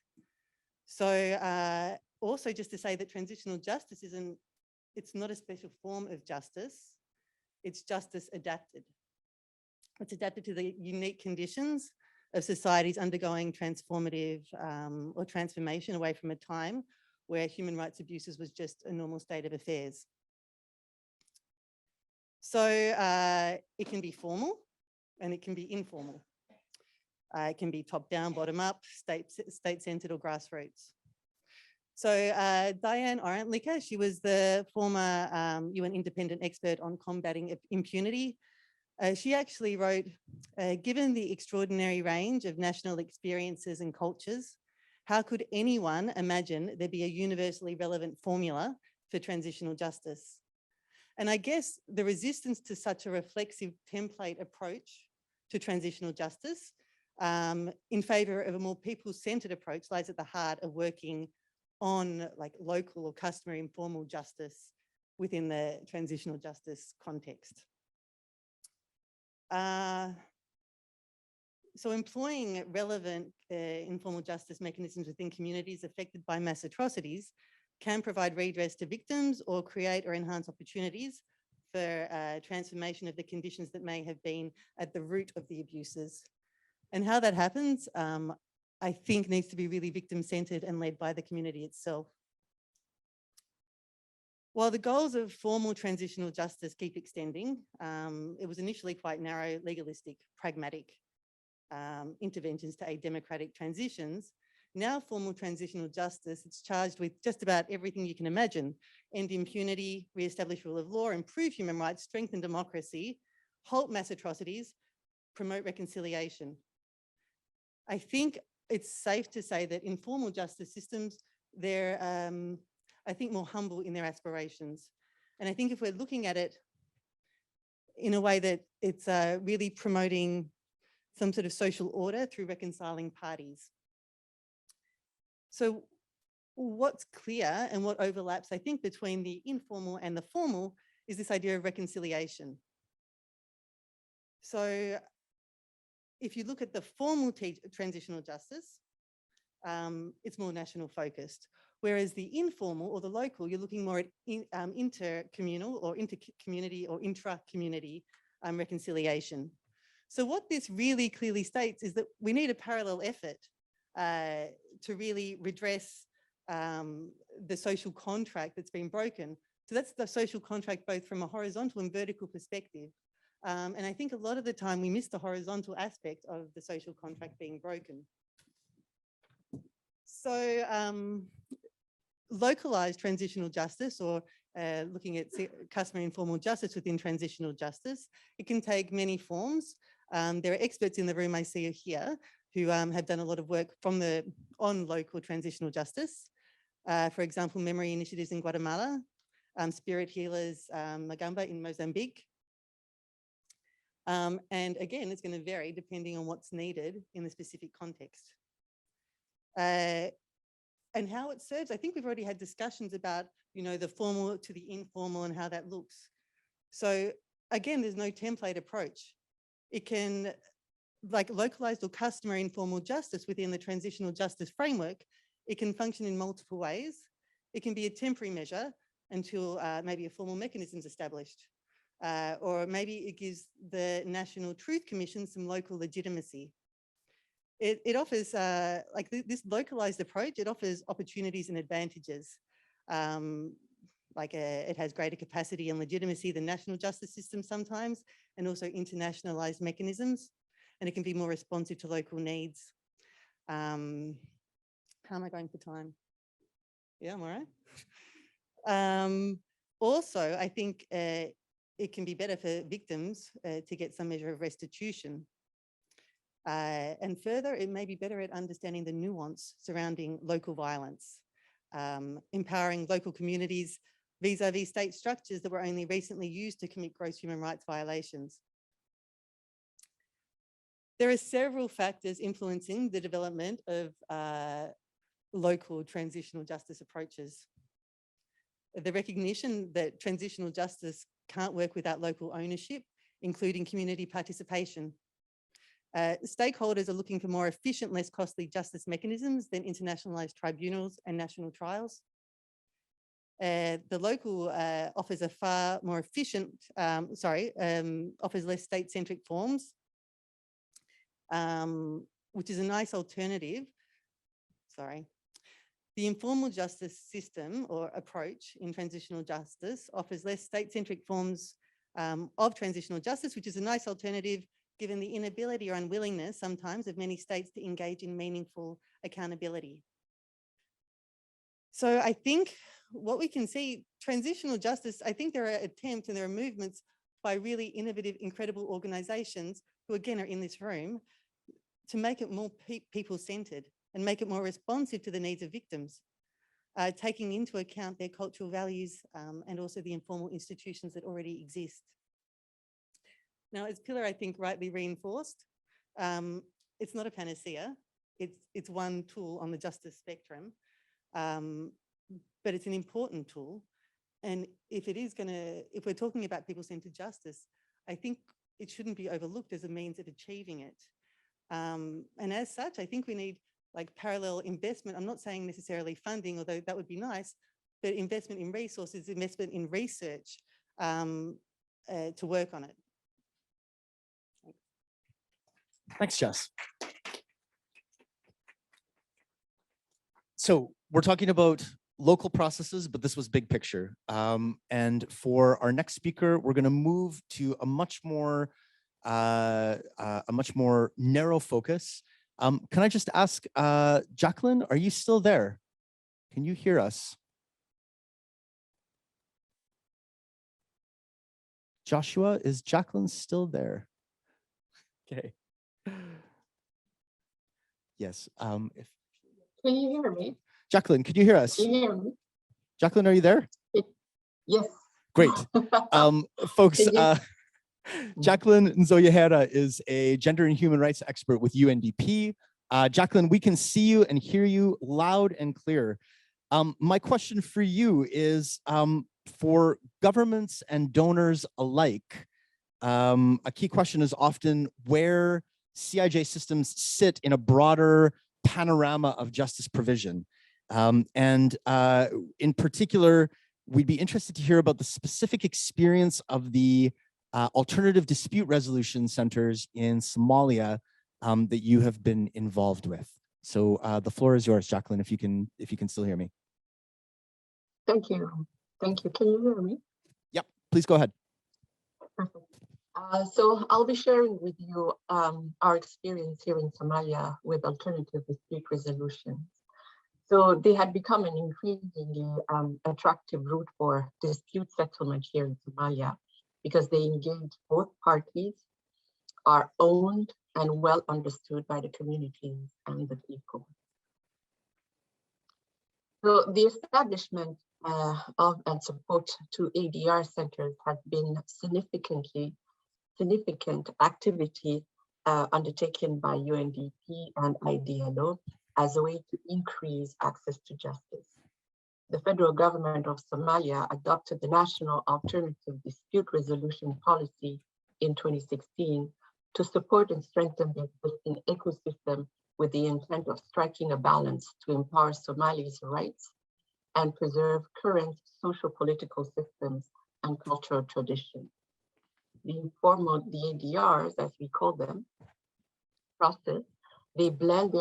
So also just to say that transitional justice it's not a special form of justice, it's justice adapted. It's adapted to the unique conditions of societies undergoing transformative or transformation away from a time where human rights abuses was just a normal state of affairs. So it can be formal and it can be informal. It can be top down, bottom up, state-centered or grassroots. So Diane Orentlicker, she was the former UN independent expert on combating impunity. She actually wrote, given the extraordinary range of national experiences and cultures, how could anyone imagine there'd be a universally relevant formula for transitional justice? And I guess the resistance to such a reflexive template approach to transitional justice in favor of a more people-centered approach lies at the heart of working on local or customary informal justice within the transitional justice context. So employing relevant informal justice mechanisms within communities affected by mass atrocities can provide redress to victims or create or enhance opportunities for transformation of the conditions that may have been at the root of the abuses. And how that happens, I think needs to be really victim-centered and led by the community itself. While the goals of formal transitional justice keep extending, it was initially quite narrow, legalistic, pragmatic. interventions to aid democratic transitions. Now formal transitional justice, it's charged with just about everything you can imagine: end impunity, re-establish rule of law, improve human rights, strengthen democracy, halt mass atrocities, promote reconciliation. I think it's safe to say that informal justice systems, they're, I think, more humble in their aspirations. And I think if we're looking at it in a way that it's really promoting some sort of social order through reconciling parties. So what's clear and what overlaps, I think, between the informal and the formal is this idea of reconciliation. So if you look at the formal transitional justice, it's more national focused. Whereas the informal or the local, you're looking more at intercommunal or inter-community or intra-community reconciliation. So what this really clearly states is that we need a parallel effort to really redress the social contract that's been broken. So that's the social contract both from a horizontal and vertical perspective. And I think a lot of the time we miss the horizontal aspect of the social contract being broken. So localized transitional justice, or looking at customary and informal justice within transitional justice, it can take many forms. There are experts in the room I see here who have done a lot of work on local transitional justice. For example, memory initiatives in Guatemala, spirit healers Magamba in Mozambique. And again, it's going to vary depending on what's needed in the specific context. And how it serves, I think we've already had discussions about, the formal to the informal and how that looks. So again, there's no template approach. It can, like localized or customary informal justice within the transitional justice framework, it can function in multiple ways. It can be a temporary measure until maybe a formal mechanism is established. Or maybe it gives the National Truth Commission some local legitimacy. It offers, like this localized approach, it offers opportunities and advantages. It has greater capacity and legitimacy than national justice systems sometimes, and also internationalized mechanisms, and it can be more responsive to local needs. How am I going for time? Yeah, I'm all right. Also, I think it can be better for victims to get some measure of restitution. And further, it may be better at understanding the nuance surrounding local violence, empowering local communities vis-a-vis state structures that were only recently used to commit gross human rights violations. There are several factors influencing the development of local transitional justice approaches. The recognition that transitional justice can't work without local ownership, including community participation. Stakeholders are looking for more efficient, less costly justice mechanisms than internationalized tribunals and national trials. The local offers a far more efficient, offers less state-centric forms, which is a nice alternative. The informal justice system or approach in transitional justice offers less state-centric forms of transitional justice, which is a nice alternative given the inability or unwillingness sometimes of many states to engage in meaningful accountability. So I think what we can see, transitional justice, I think there are attempts and there are movements by really innovative, incredible organizations who again are in this room to make it more people-centered and make it more responsive to the needs of victims, taking into account their cultural values and also the informal institutions that already exist. Now, as Pilar, I think, rightly reinforced, it's not a panacea. It's one tool on the justice spectrum, but it's an important tool. And if we're talking about people-centered justice, I think it shouldn't be overlooked as a means of achieving it. And as such, I think we need like parallel investment. I'm not saying necessarily funding, although that would be nice, but investment in resources, investment in research to work on it. Thanks, Jess. So we're talking about local processes, but this was big picture. And for our next speaker, we're going to move to a much more a much more narrow focus. Can I just ask, Jacqueline, are you still there? Can you hear us? Joshua, is Jacqueline still there? Okay. Yes. If Can you hear me? Jacqueline, can you hear us? Can you hear me? Jacqueline, are you there? Yes. Great. Folks, Can you- Jacqueline Nzoyahera is a gender and human rights expert with UNDP. Jacqueline, we can see you and hear you loud and clear. My question for you is, for governments and donors alike, a key question is often where CIJ systems sit in a broader panorama of justice provision. In particular, we'd be interested to hear about the specific experience of the alternative dispute resolution centers in Somalia that you have been involved with. So the floor is yours, Jacqueline, if you can still hear me. Thank you. Thank you. Can you hear me? Yep, please go ahead. Perfect. So I'll be sharing with you our experience here in Somalia with alternative dispute resolution. So they had become an increasingly attractive route for dispute settlement here in Somalia because they engage both parties, are owned and well understood by the communities and the people. So the establishment of and support to ADR centers has been significant activity undertaken by UNDP and IDLO as a way to increase access to justice. The federal government of Somalia adopted the National Alternative Dispute Resolution Policy in 2016 to support and strengthen the existing ecosystem with the intent of striking a balance to empower Somalis' rights and preserve current social political systems and cultural traditions. The ADRs, as we call them, process, they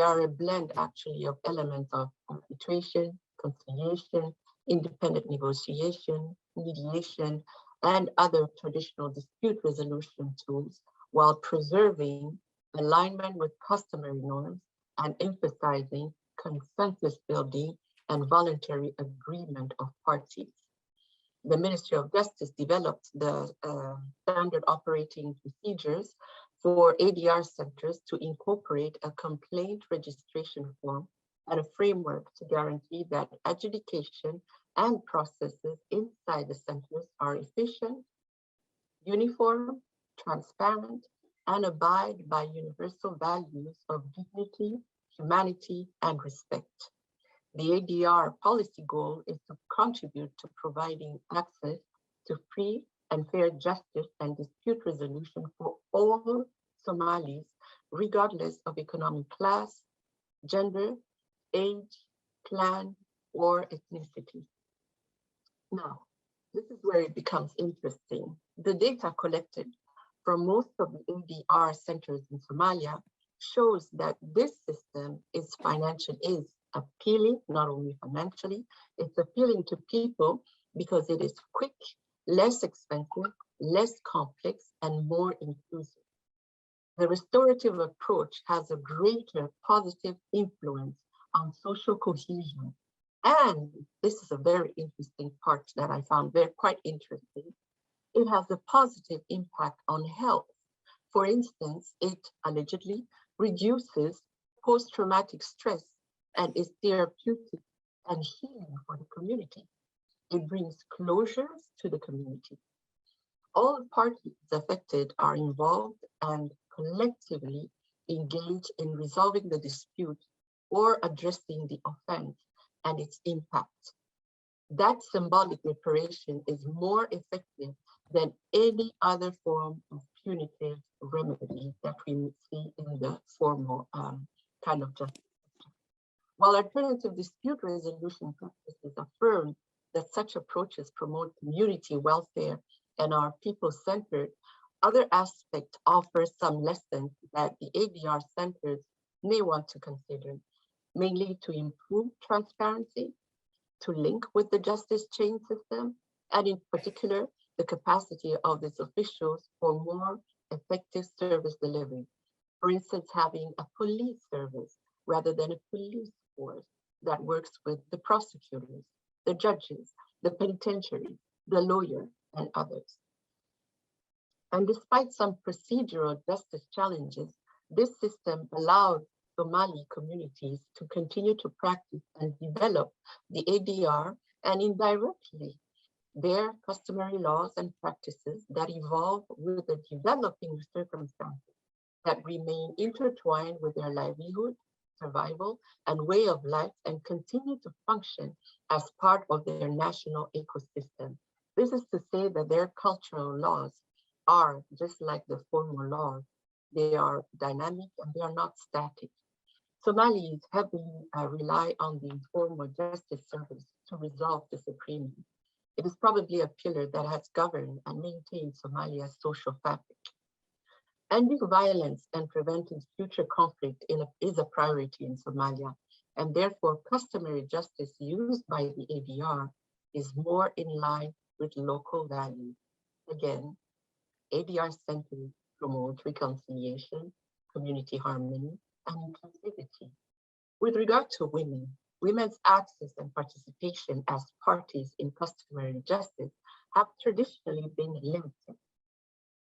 are a blend actually of elements of arbitration, conciliation, independent negotiation, mediation, and other traditional dispute resolution tools while preserving alignment with customary norms and emphasizing consensus building and voluntary agreement of parties. The Ministry of Justice developed the standard operating procedures for ADR centers to incorporate a complaint registration form and a framework to guarantee that adjudication and processes inside the centers are efficient, uniform, transparent, and abide by universal values of dignity, humanity, and respect. The ADR policy goal is to contribute to providing access to free and fair justice and dispute resolution for all Somalis, regardless of economic class, gender, age, clan, or ethnicity. Now, this is where it becomes interesting. The data collected from most of the ADR centers in Somalia shows that this system is appealing, not only financially, it's appealing to people because it is quick, less expensive, less complex, and more inclusive. The restorative approach has a greater positive influence on social cohesion. And this is a very interesting part that I found quite interesting. It has a positive impact on health. For instance, it allegedly reduces post-traumatic stress and is therapeutic and healing for the community. It brings closures to the community. All parties affected are involved and collectively engage in resolving the dispute or addressing the offense and its impact. That symbolic reparation is more effective than any other form of punitive remedy that we see in the formal kind of justice. While alternative dispute resolution practices affirm that such approaches promote community welfare and are people-centered, other aspects offer some lessons that the ADR centers may want to consider, mainly to improve transparency, to link with the justice chain system, and in particular, the capacity of its officials for more effective service delivery. For instance, having a police service rather than a police force that works with the prosecutors, the judges, the penitentiary, the lawyer, and others. And despite some procedural justice challenges, this system allowed Somali communities to continue to practice and develop the ADR and indirectly their customary laws and practices that evolve with the developing circumstances that remain intertwined with their livelihood, survival, and way of life, and continue to function as part of their national ecosystem. This is to say that their cultural laws are just like the formal laws. They are dynamic and they are not static. Somalis heavily rely on the Informal Justice Service to resolve disagreements. It is probably a pillar that has governed and maintained Somalia's social fabric. Ending violence and preventing future conflict is a priority in Somalia, and therefore customary justice used by the ADR is more in line with local values. Again, ADR centers promote reconciliation, community harmony, and inclusivity. With regard to women, women's access and participation as parties in customary justice have traditionally been limited.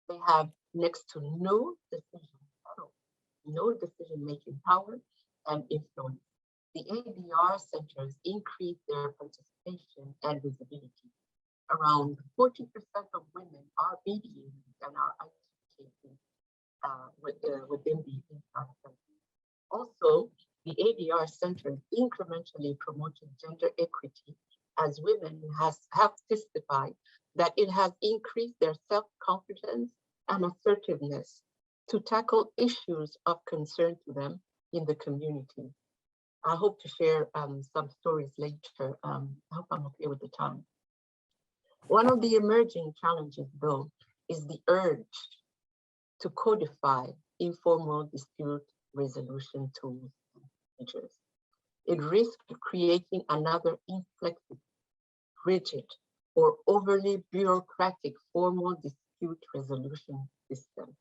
They have next to no decision-making power and influence. The ADR centers increase their participation and visibility. Around 40% of women are mediators and are advocating within the entire country. Also, the ADR Center incrementally promoted gender equity as women have testified that it has increased their self-confidence and assertiveness to tackle issues of concern to them in the community. I hope to share some stories later. I hope I'm okay with the time. One of the emerging challenges, though, is the urge to codify informal dispute resolution tools and procedures. It risks creating another inflexible, rigid, or overly bureaucratic formal dispute resolution system.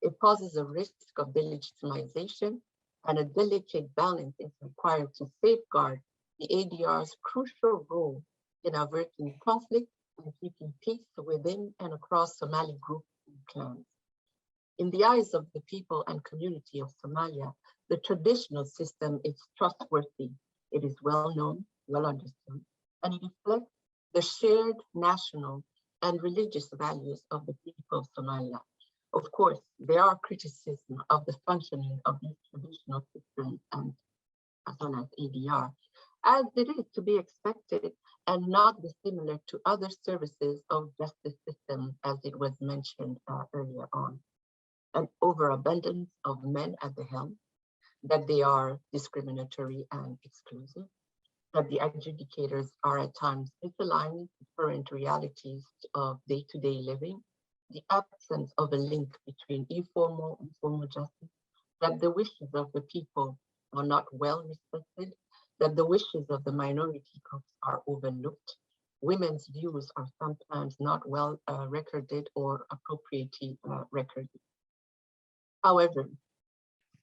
It poses a risk of delegitimization, and a delicate balance is required to safeguard the ADR's crucial role in averting conflict and keeping peace within and across Somali groups and clans. In the eyes of the people and community of Somalia, the traditional system is trustworthy. It is well known, well understood, and it reflects the shared national and religious values of the people of Somalia. Of course, there are criticisms of the functioning of these traditional systems and as well as ADR, as it is to be expected and not dissimilar to other services of justice systems, as it was mentioned earlier on. An overabundance of men at the helm, that they are discriminatory and exclusive, that the adjudicators are at times misaligned with current realities of day-to-day living, the absence of a link between informal and formal justice, that the wishes of the people are not well respected, that the wishes of the minority groups are overlooked, women's views are sometimes not well recorded or appropriately recorded. However,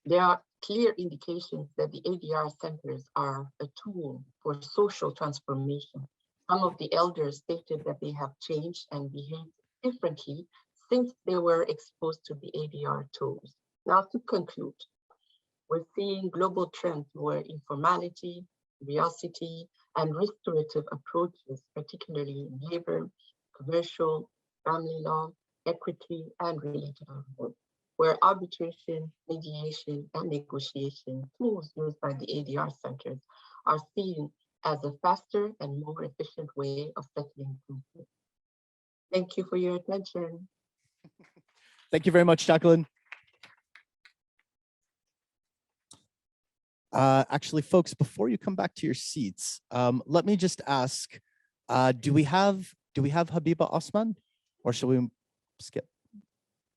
there are clear indications that the ADR centers are a tool for social transformation. Some of the elders stated that they have changed and behaved differently since they were exposed to the ADR tools. Now, to conclude, we're seeing global trends where informality, curiosity, and restorative approaches, particularly in labor, commercial, family law, equity, and related work, where arbitration, mediation, and negotiation tools used by the ADR centers are seen as a faster and more efficient way of settling conflict. Thank you for your attention. Thank you very much, Jacqueline. Actually, folks, before you come back to your seats, let me just ask, do we have Habiba Osman, or shall we skip?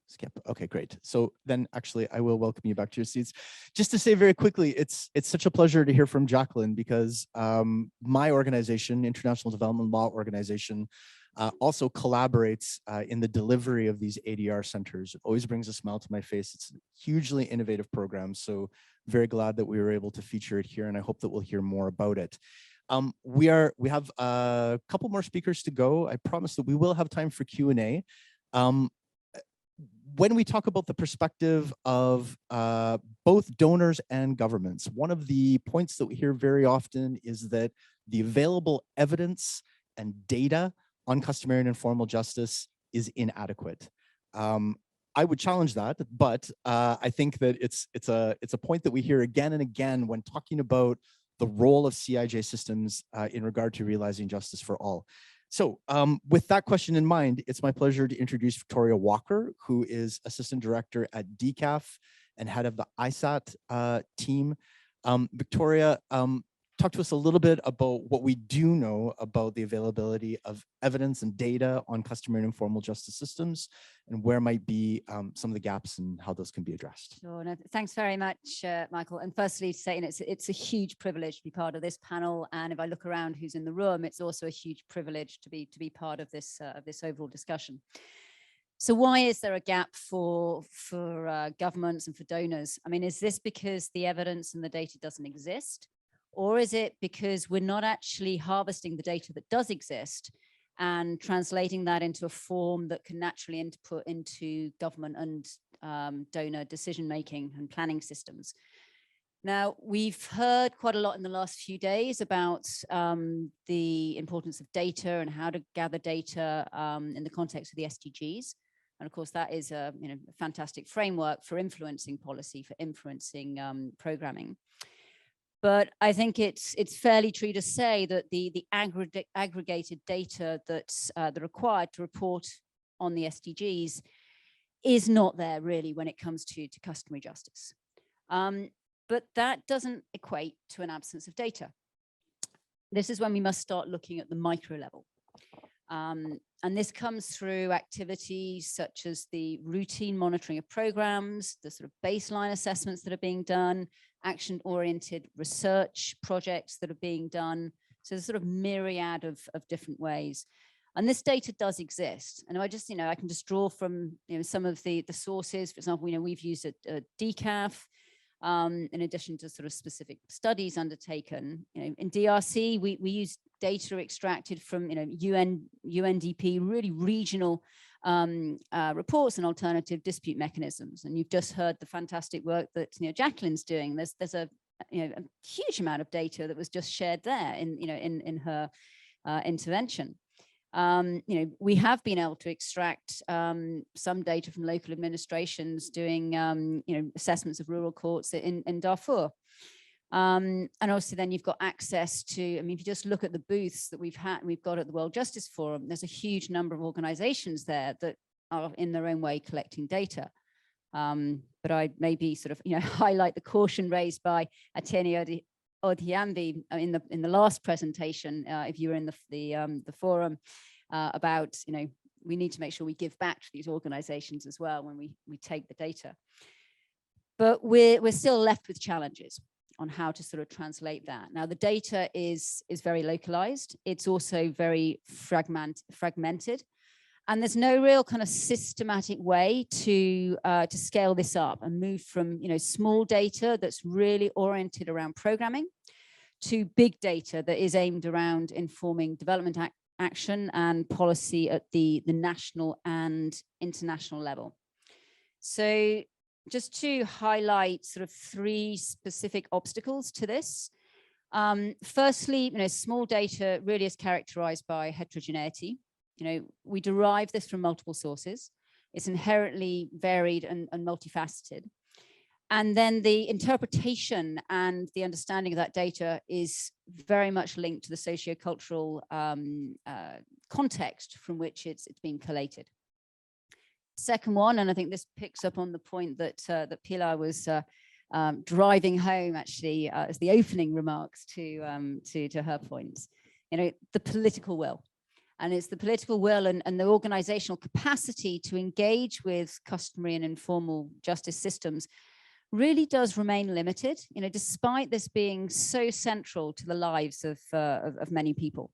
Skip. Okay, great. So then actually I will welcome you back to your seats. Just to say very quickly, it's such a pleasure to hear from Jacqueline, because my organization, International Development Law Organization, also collaborates in the delivery of these ADR centers. It always brings a smile to my face. It's a hugely innovative program, so very glad that we were able to feature it here, and I hope that we'll hear more about it. We have a couple more speakers to go. I promise that we will have time for Q&A. When we talk about the perspective of both donors and governments, one of the points that we hear very often is that the available evidence and data on customary and informal justice is inadequate. I would challenge that, but I think that it's a point that we hear again and again when talking about the role of CIJ systems in regard to realizing justice for all. So with that question in mind, it's my pleasure to introduce Victoria Walker, who is Assistant Director at DCAF and head of the ISAT team. Victoria, talk to us a little bit about what we do know about the availability of evidence and data on customary and informal justice systems, and where might be some of the gaps and how those can be addressed. Sure. No, thanks very much, Michael. And firstly, to say it's a huge privilege to be part of this panel. And if I look around who's in the room, it's also a huge privilege to be part of this overall discussion. So why is there a gap for governments and for donors? I mean, is this because the evidence and the data doesn't exist? Or is it because we're not actually harvesting the data that does exist and translating that into a form that can naturally input into government and donor decision-making and planning systems? Now, we've heard quite a lot in the last few days about the importance of data and how to gather data in the context of the SDGs. And of course, that is a fantastic framework for influencing policy, for influencing programming. But I think it's fairly true to say that the aggregated data that's required to report on the SDGs is not there really when it comes to customary justice. But that doesn't equate to an absence of data. This is when we must start looking at the micro level. And this comes through activities such as the routine monitoring of programs, the sort of baseline assessments that are being done, action-oriented research projects that are being done. So there's sort of myriad of different ways. And this data does exist. And I just, I can just draw from some of the sources. For example, we've used a DCAF in addition to sort of specific studies undertaken. In DRC, we use data extracted from UNDP, really regional reports and alternative dispute mechanisms. And you've just heard the fantastic work that Jacqueline's doing. There's a huge amount of data that was just shared there in her intervention. We have been able to extract some data from local administrations doing assessments of rural courts in Darfur. And also then you've got access to, if you just look at the booths that we've got at the World Justice Forum, there's a huge number of organizations there that are in their own way collecting data. But I maybe sort of, highlight the caution raised by Atene Odiambi in the last presentation, if you were in the forum, about, we need to make sure we give back to these organizations as well when we take the data. But we're still left with challenges on how to sort of translate that. Now, the data is very localized. It's also very fragmented. And there's no real kind of systematic way to scale this up and move from small data that's really oriented around programming to big data that is aimed around informing development action and policy at the national and international level. So just to highlight sort of 3 specific obstacles to this. Firstly, small data really is characterized by heterogeneity. We derive this from multiple sources. It's inherently varied and multifaceted. And then the interpretation and the understanding of that data is very much linked to the sociocultural context from which it's being collated. Second one, and I think this picks up on the point that Pilar was driving home actually as the opening remarks to her points, the political will. And it's the political will and the organizational capacity to engage with customary and informal justice systems really does remain limited, despite this being so central to the lives of many people.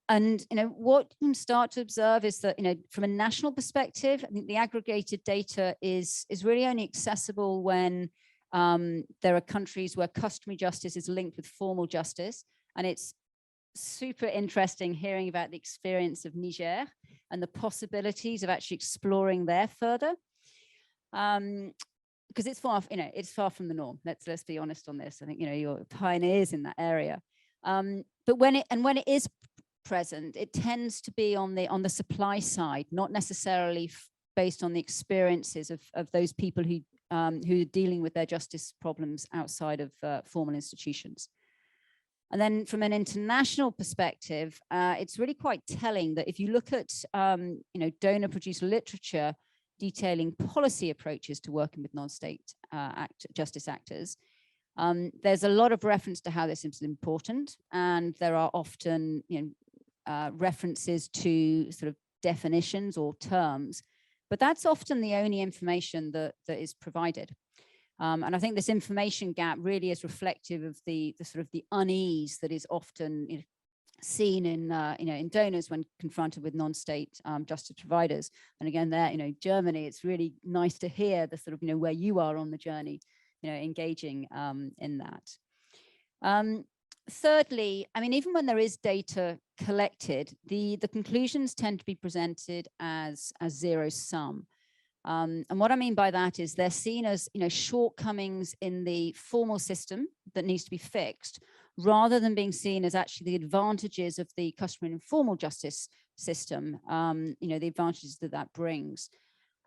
And what you can start to observe is that from a national perspective, I think the aggregated data is really only accessible when there are countries where customary justice is linked with formal justice. And it's super interesting hearing about the experience of Niger and the possibilities of actually exploring there further. Because it's far from the norm. Let's be honest on this. I think you're pioneers in that area. But when it is present, it tends to be on the supply side, not necessarily based on the experiences of those people who are dealing with their justice problems outside of formal institutions. And then from an international perspective, it's really quite telling that if you look at donor-produced literature detailing policy approaches to working with non-state justice actors, there's a lot of reference to how this is important, and there are often references to sort of definitions or terms, but that's often the only information that is provided. And I think this information gap really is reflective of the sort of the unease that is often seen in donors when confronted with non-state justice providers. And again, there, Germany, it's really nice to hear the sort of where you are on the journey, engaging in that. Thirdly, I mean, even when there is data collected, the conclusions tend to be presented as zero sum. And what I mean by that is they're seen as shortcomings in the formal system that needs to be fixed, rather than being seen as actually the advantages of the customary and informal justice system, the advantages that brings.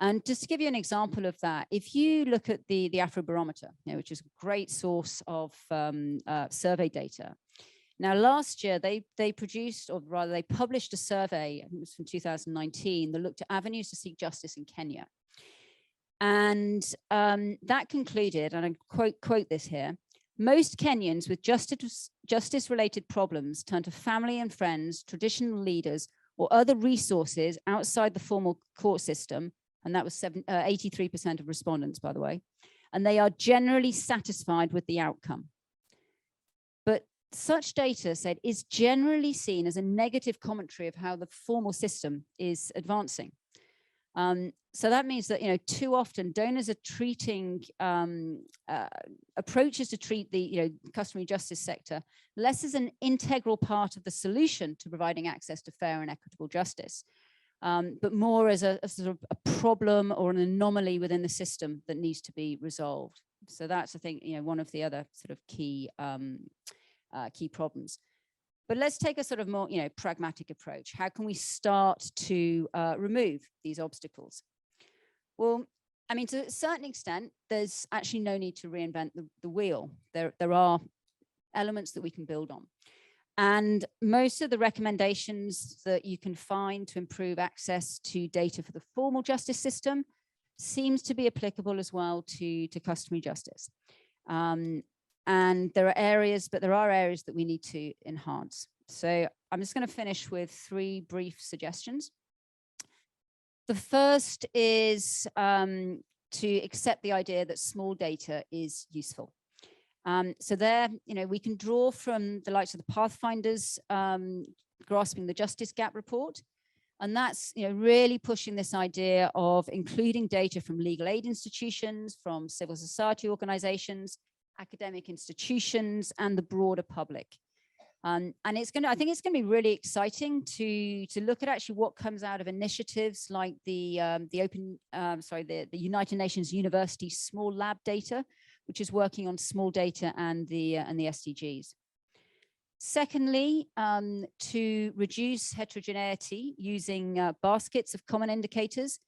And just to give you an example of that, if you look at the Afrobarometer, which is a great source of survey data. Now, last year, they produced, or rather they published a survey, I think it was from 2019, that looked at avenues to seek justice in Kenya. And that concluded, and I quote this here, most Kenyans with justice-related problems turn to family and friends, traditional leaders, or other resources outside the formal court system. And that was 83% of respondents, by the way. And they are generally satisfied with the outcome. But such data said is generally seen as a negative commentary of how the formal system is advancing. So that means that too often donors are treating approaches to treat the customary justice sector less as an integral part of the solution to providing access to fair and equitable justice, but more as a sort of a problem or an anomaly within the system that needs to be resolved. So that's, I think, one of the other sort of key problems. But let's take a sort of more, pragmatic approach. How can we start to remove these obstacles? Well, I mean, to a certain extent, there's actually no need to reinvent the wheel. There are elements that we can build on. And most of the recommendations that you can find to improve access to data for the formal justice system seems to be applicable as well to customary justice. And there are areas that we need to enhance. So I'm just going to finish with 3 brief suggestions. The first is to accept the idea that small data is useful. So there, we can draw from the likes of the Pathfinders, Grasping the Justice Gap report. And that's really pushing this idea of including data from legal aid institutions, from civil society organizations, academic institutions, and the broader public. And I think it's going to be really exciting to look at actually what comes out of initiatives like the United Nations University Small Lab Data, which is working on small data and the SDGs. Secondly, to reduce heterogeneity using baskets of common indicators,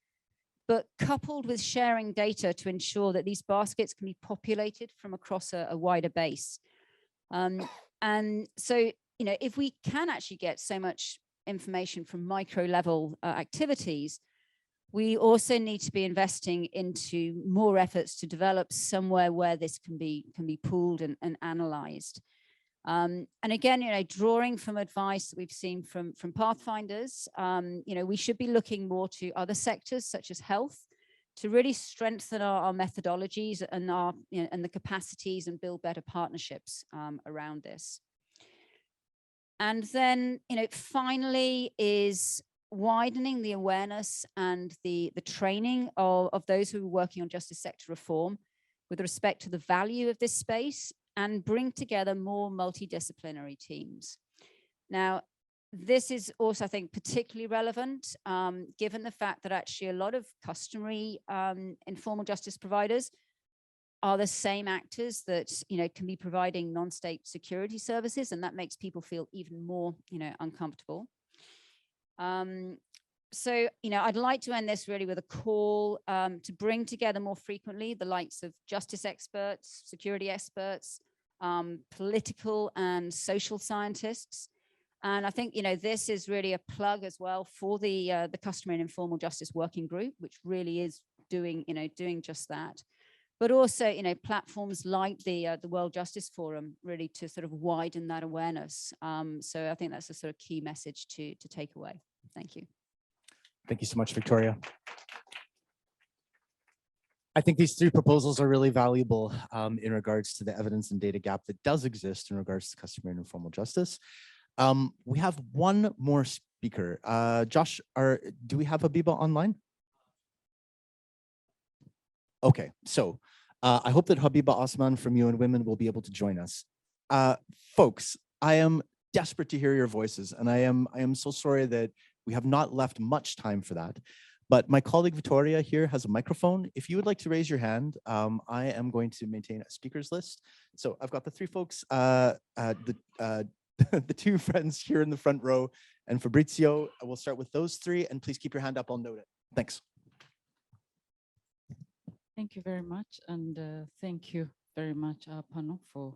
but coupled with sharing data to ensure that these baskets can be populated from across a wider base. And so, if we can actually get so much information from micro level activities, we also need to be investing into more efforts to develop somewhere where this can be pooled and analyzed. And again, drawing from advice that we've seen from Pathfinders, we should be looking more to other sectors such as health to really strengthen our methodologies and and the capacities and build better partnerships around this. And then, finally is widening the awareness and the training of those who are working on justice sector reform with respect to the value of this space, and bring together more multidisciplinary teams. Now, this is also, I think, particularly relevant, given the fact that actually a lot of customary informal justice providers are the same actors that can be providing non-state security services, and that makes people feel even more uncomfortable. So I'd like to end this really with a call to bring together more frequently the likes of justice experts, security experts, political and social scientists. And I think this is really a plug as well for the Customary and Informal Justice Working Group, which really is doing just that. But also, platforms like the World Justice Forum, really to sort of widen that awareness. So I think that's a sort of key message to take away. Thank you. Thank you so much, Victoria. I think these three proposals are really valuable in regards to the evidence and data gap that does exist in regards to customary and informal justice. We have one more speaker. Josh, do we have Habiba online? Okay, so I hope that Habiba Osman from UN Women will be able to join us. Folks, I am desperate to hear your voices, and I am so sorry that we have not left much time for that. But my colleague Victoria here has a microphone. If you would like to raise your hand, I am going to maintain a speakers list. So I've got the three folks, the two friends here in the front row, and Fabrizio. We'll start with those three, and please keep your hand up. I'll note it. Thanks. Thank you very much, and thank you very much, our panel, for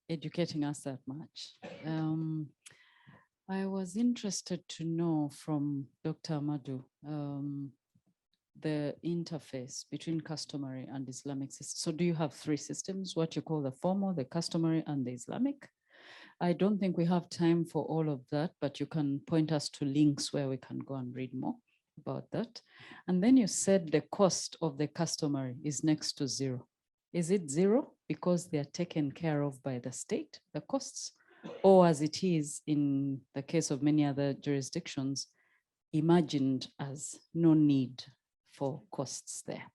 educating us that much. I was interested to know from Dr. Amadou the interface between customary and Islamic systems. So do you have three systems, what you call the formal, the customary, and the Islamic? I don't think we have time for all of that, but you can point us to links where we can go and read more about that. And then you said the cost of the customary is next to zero. Is it zero because they are taken care of by the state, the costs, or as it is in the case of many other jurisdictions, imagined as no need for costs there?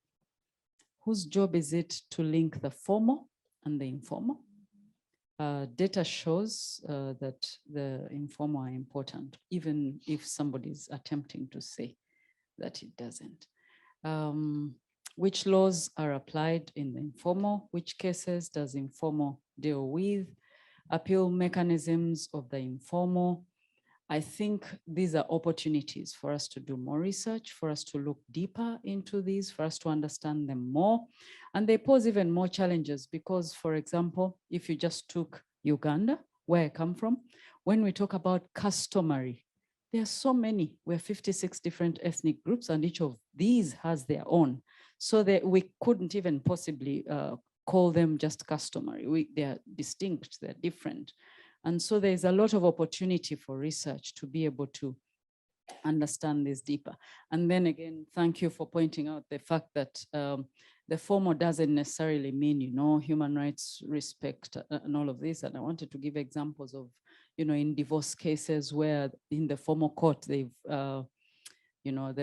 Whose job is it to link the formal and the informal? Data shows that the informal are important, even if somebody's attempting to say that it doesn't. Which laws are applied in the informal? Which cases does informal deal with? Appeal mechanisms of the informal. I think these are opportunities for us to do more research, for us to look deeper into these, for us to understand them more. And they pose even more challenges because, for example, if you just took Uganda, where I come from, when we talk about customary, there are so many. We're 56 different ethnic groups, and each of these has their own. So that we couldn't even possibly call them just customary. They are distinct, they're different. And so there's a lot of opportunity for research to be able to understand this deeper. And then again, thank you for pointing out the fact that the formal doesn't necessarily mean, human rights, respect, and all of this. And I wanted to give examples of, in divorce cases where in the formal court, they've, the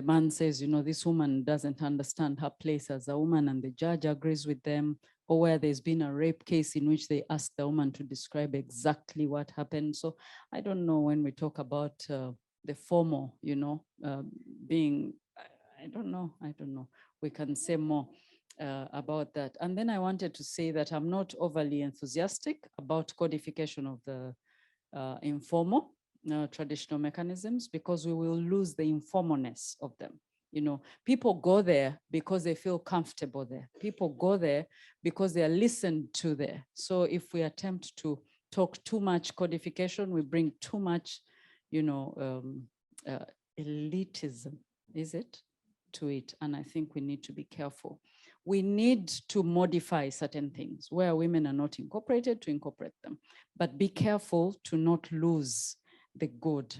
man says, this woman doesn't understand her place as a woman, and the judge agrees with them, or where there's been a rape case in which they ask the woman to describe exactly what happened. So I don't know, when we talk about the formal, being, I don't know. We can say more about that. And then I wanted to say that I'm not overly enthusiastic about codification of the informal traditional mechanisms, because we will lose the informalness of them. People go there because they feel comfortable there. People go there because they are listened to there. So if we attempt to talk too much codification, we bring too much, elitism, is it, to it? And I think we need to be careful. We need to modify certain things where women are not incorporated, to incorporate them, but be careful to not lose the good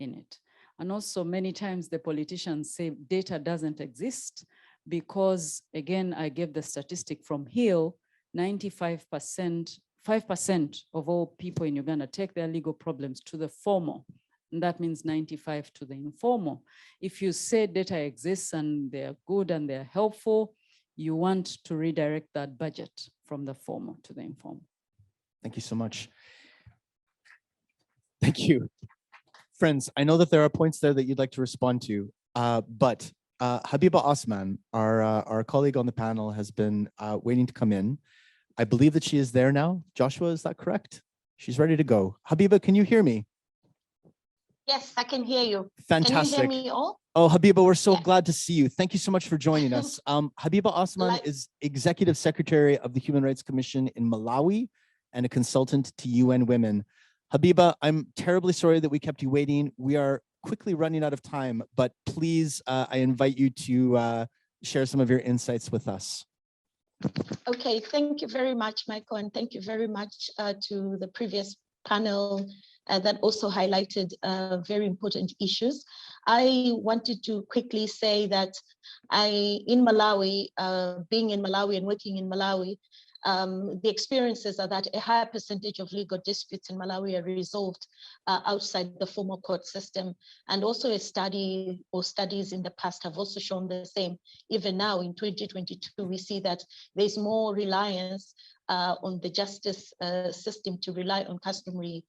in it. And also many times the politicians say data doesn't exist because, again, I gave the statistic from Hill, 95% 5% of all people in Uganda take their legal problems to the formal, and that means 95 to the informal. If you say data exists and they're good and they're helpful, you want to redirect that budget from the formal to the informal. Thank you so much. Thank you. Friends, I know that there are points there that you'd like to respond to, but Habiba Osman, our colleague on the panel, has been waiting to come in. I believe that she is there now. Joshua, is that correct? She's ready to go. Habiba, can you hear me? Yes, I can hear you. Fantastic. Can you hear me all? Oh, Habiba, we're so Yes. glad to see you. Thank you so much for joining us. Habiba Osman is Executive Secretary of the Human Rights Commission in Malawi and a consultant to UN Women. Habiba, I'm terribly sorry that we kept you waiting. We are quickly running out of time, but please, I invite you to share some of your insights with us. Okay, thank you very much, Michael, and thank you very much to the previous panel that also highlighted very important issues. I wanted to quickly say that in Malawi, being in Malawi and working in Malawi, the experiences are that a higher percentage of legal disputes in Malawi are resolved outside the formal court system. And also a study or studies in the past have also shown the same. Even now in 2022, we see that there's more reliance on the justice system to rely on customary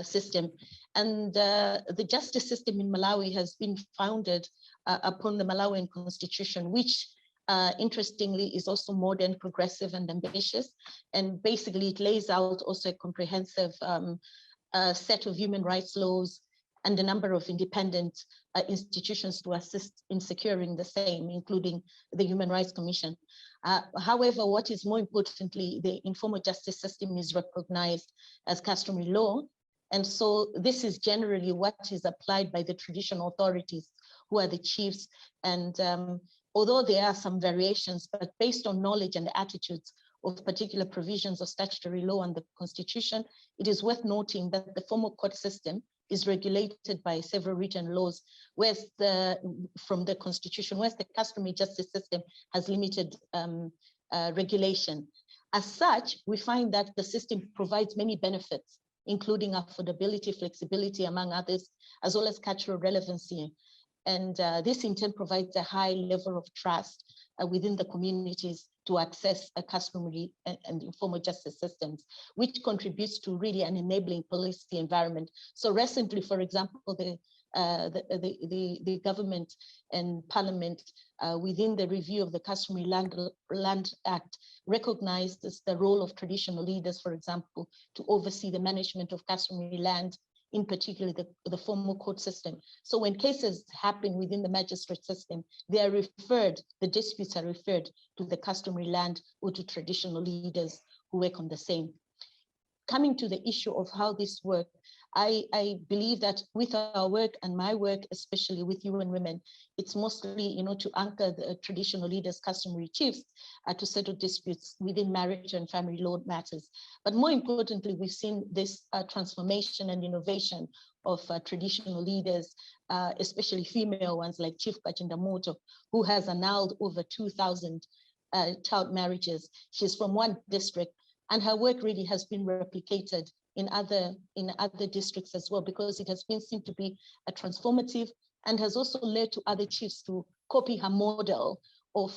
system. And the justice system in Malawi has been founded upon the Malawian constitution, which interestingly is also modern, progressive, and ambitious. And basically it lays out also a comprehensive set of human rights laws and a number of independent institutions to assist in securing the same, including the Human Rights Commission. However, what is more importantly, the informal justice system is recognized as customary law. And so this is generally what is applied by the traditional authorities, who are the chiefs. And although there are some variations, but based on knowledge and attitudes of particular provisions of statutory law and the constitution, it is worth noting that the formal court system is regulated by several written laws, whereas from the constitution, whereas the customary justice system has limited regulation. As such, we find that the system provides many benefits, including affordability, flexibility, among others, as well as cultural relevancy. And this in turn provides a high level of trust within the communities to access a customary and informal justice systems, which contributes to really an enabling policy environment. So recently, for example, the government and parliament within the review of the Customary Land Act recognized the role of traditional leaders, for example, to oversee the management of customary land, in particular the formal court system. So when cases happen within the magistrate system, they are referred, the disputes are referred to the customary land or to traditional leaders who work on the same. Coming to the issue of how this works, I believe that with our work and my work, especially with UN Women, it's mostly, to anchor the traditional leaders, customary chiefs, to settle disputes within marriage and family law matters. But more importantly, we've seen this transformation and innovation of traditional leaders, especially female ones like Chief Kachindamoto, who has annulled over 2,000 child marriages. She's from one district, and her work really has been replicated in other districts as well, because it has been seen to be a transformative and has also led to other chiefs to copy her model of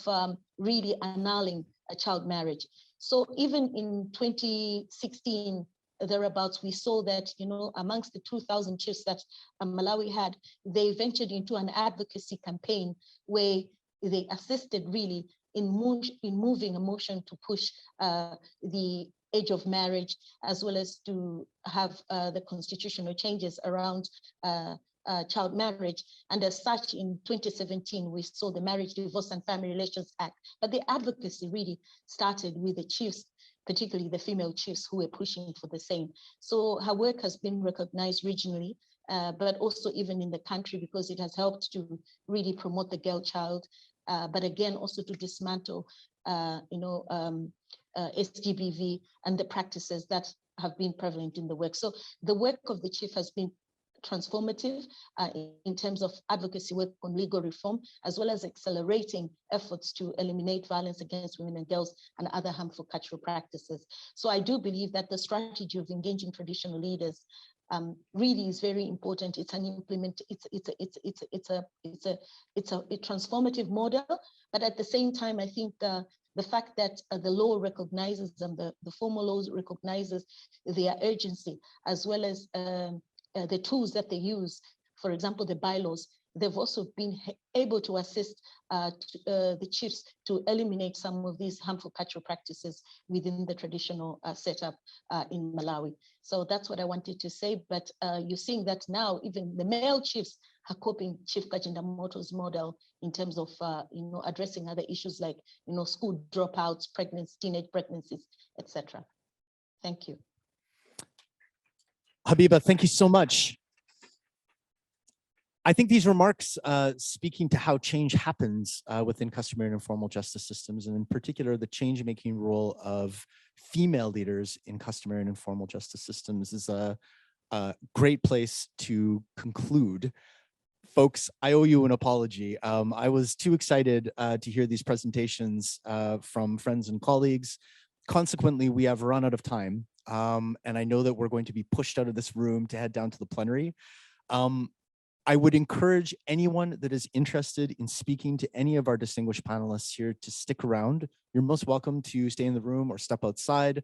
really annulling a child marriage. So even in 2016, thereabouts, we saw that, amongst the 2,000 chiefs that Malawi had, they ventured into an advocacy campaign where they assisted really in moving a motion to push the age of marriage, as well as to have the constitutional changes around child marriage. And as such, in 2017, we saw the Marriage, Divorce and Family Relations Act. But the advocacy really started with the chiefs, particularly the female chiefs who were pushing for the same. So her work has been recognized regionally, but also even in the country, because it has helped to really promote the girl child, but again, also to dismantle, SGBV and the practices that have been prevalent in the work. So the work of the chief has been transformative in terms of advocacy work on legal reform, as well as accelerating efforts to eliminate violence against women and girls and other harmful cultural practices. So I do believe that the strategy of engaging traditional leaders really is very important. It's an it's a transformative model, but at the same time, I think the fact that the law recognizes them, the formal laws recognizes their urgency, as well as the tools that they use, for example, the bylaws, they've also been able to assist the chiefs to eliminate some of these harmful cultural practices within the traditional setup in Malawi. So that's what I wanted to say, but you're seeing that now even the male chiefs are copying Chief Kachindamoto's model in terms of addressing other issues like school dropouts, pregnancy, teenage pregnancies, etc. Thank you. Habiba, thank you so much. I think these remarks speaking to how change happens within customary and informal justice systems, and in particular, the change-making role of female leaders in customary and informal justice systems is a great place to conclude. Folks, I owe you an apology. I was too excited to hear these presentations from friends and colleagues. Consequently, we have run out of time. And I know that we're going to be pushed out of this room to head down to the plenary. I would encourage anyone that is interested in speaking to any of our distinguished panelists here to stick around. You're most welcome to stay in the room or step outside.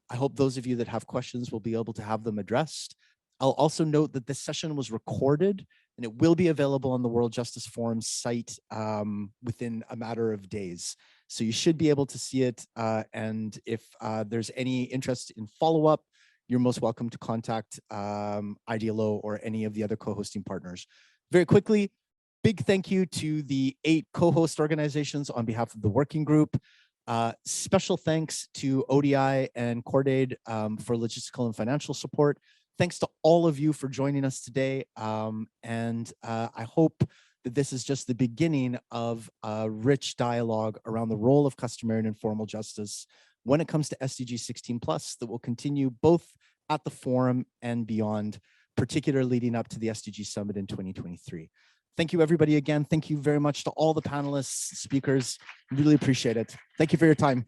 I hope those of you that have questions will be able to have them addressed. I'll also note that this session was recorded and it will be available on the World Justice Forum site within a matter of days. So you should be able to see it. And if there's any interest in follow-up, you're most welcome to contact IDLO or any of the other co-hosting partners. Very quickly, big thank you to the 8 co-host organizations on behalf of the working group. Special thanks to ODI and Cordaid for logistical and financial support. Thanks to all of you for joining us today. And I hope that this is just the beginning of a rich dialogue around the role of customary and informal justice when it comes to SDG 16+ that will continue both at the forum and beyond, particularly leading up to the SDG Summit in 2023. Thank you, everybody, again. Thank you very much to all the panelists, speakers. Really appreciate it. Thank you for your time.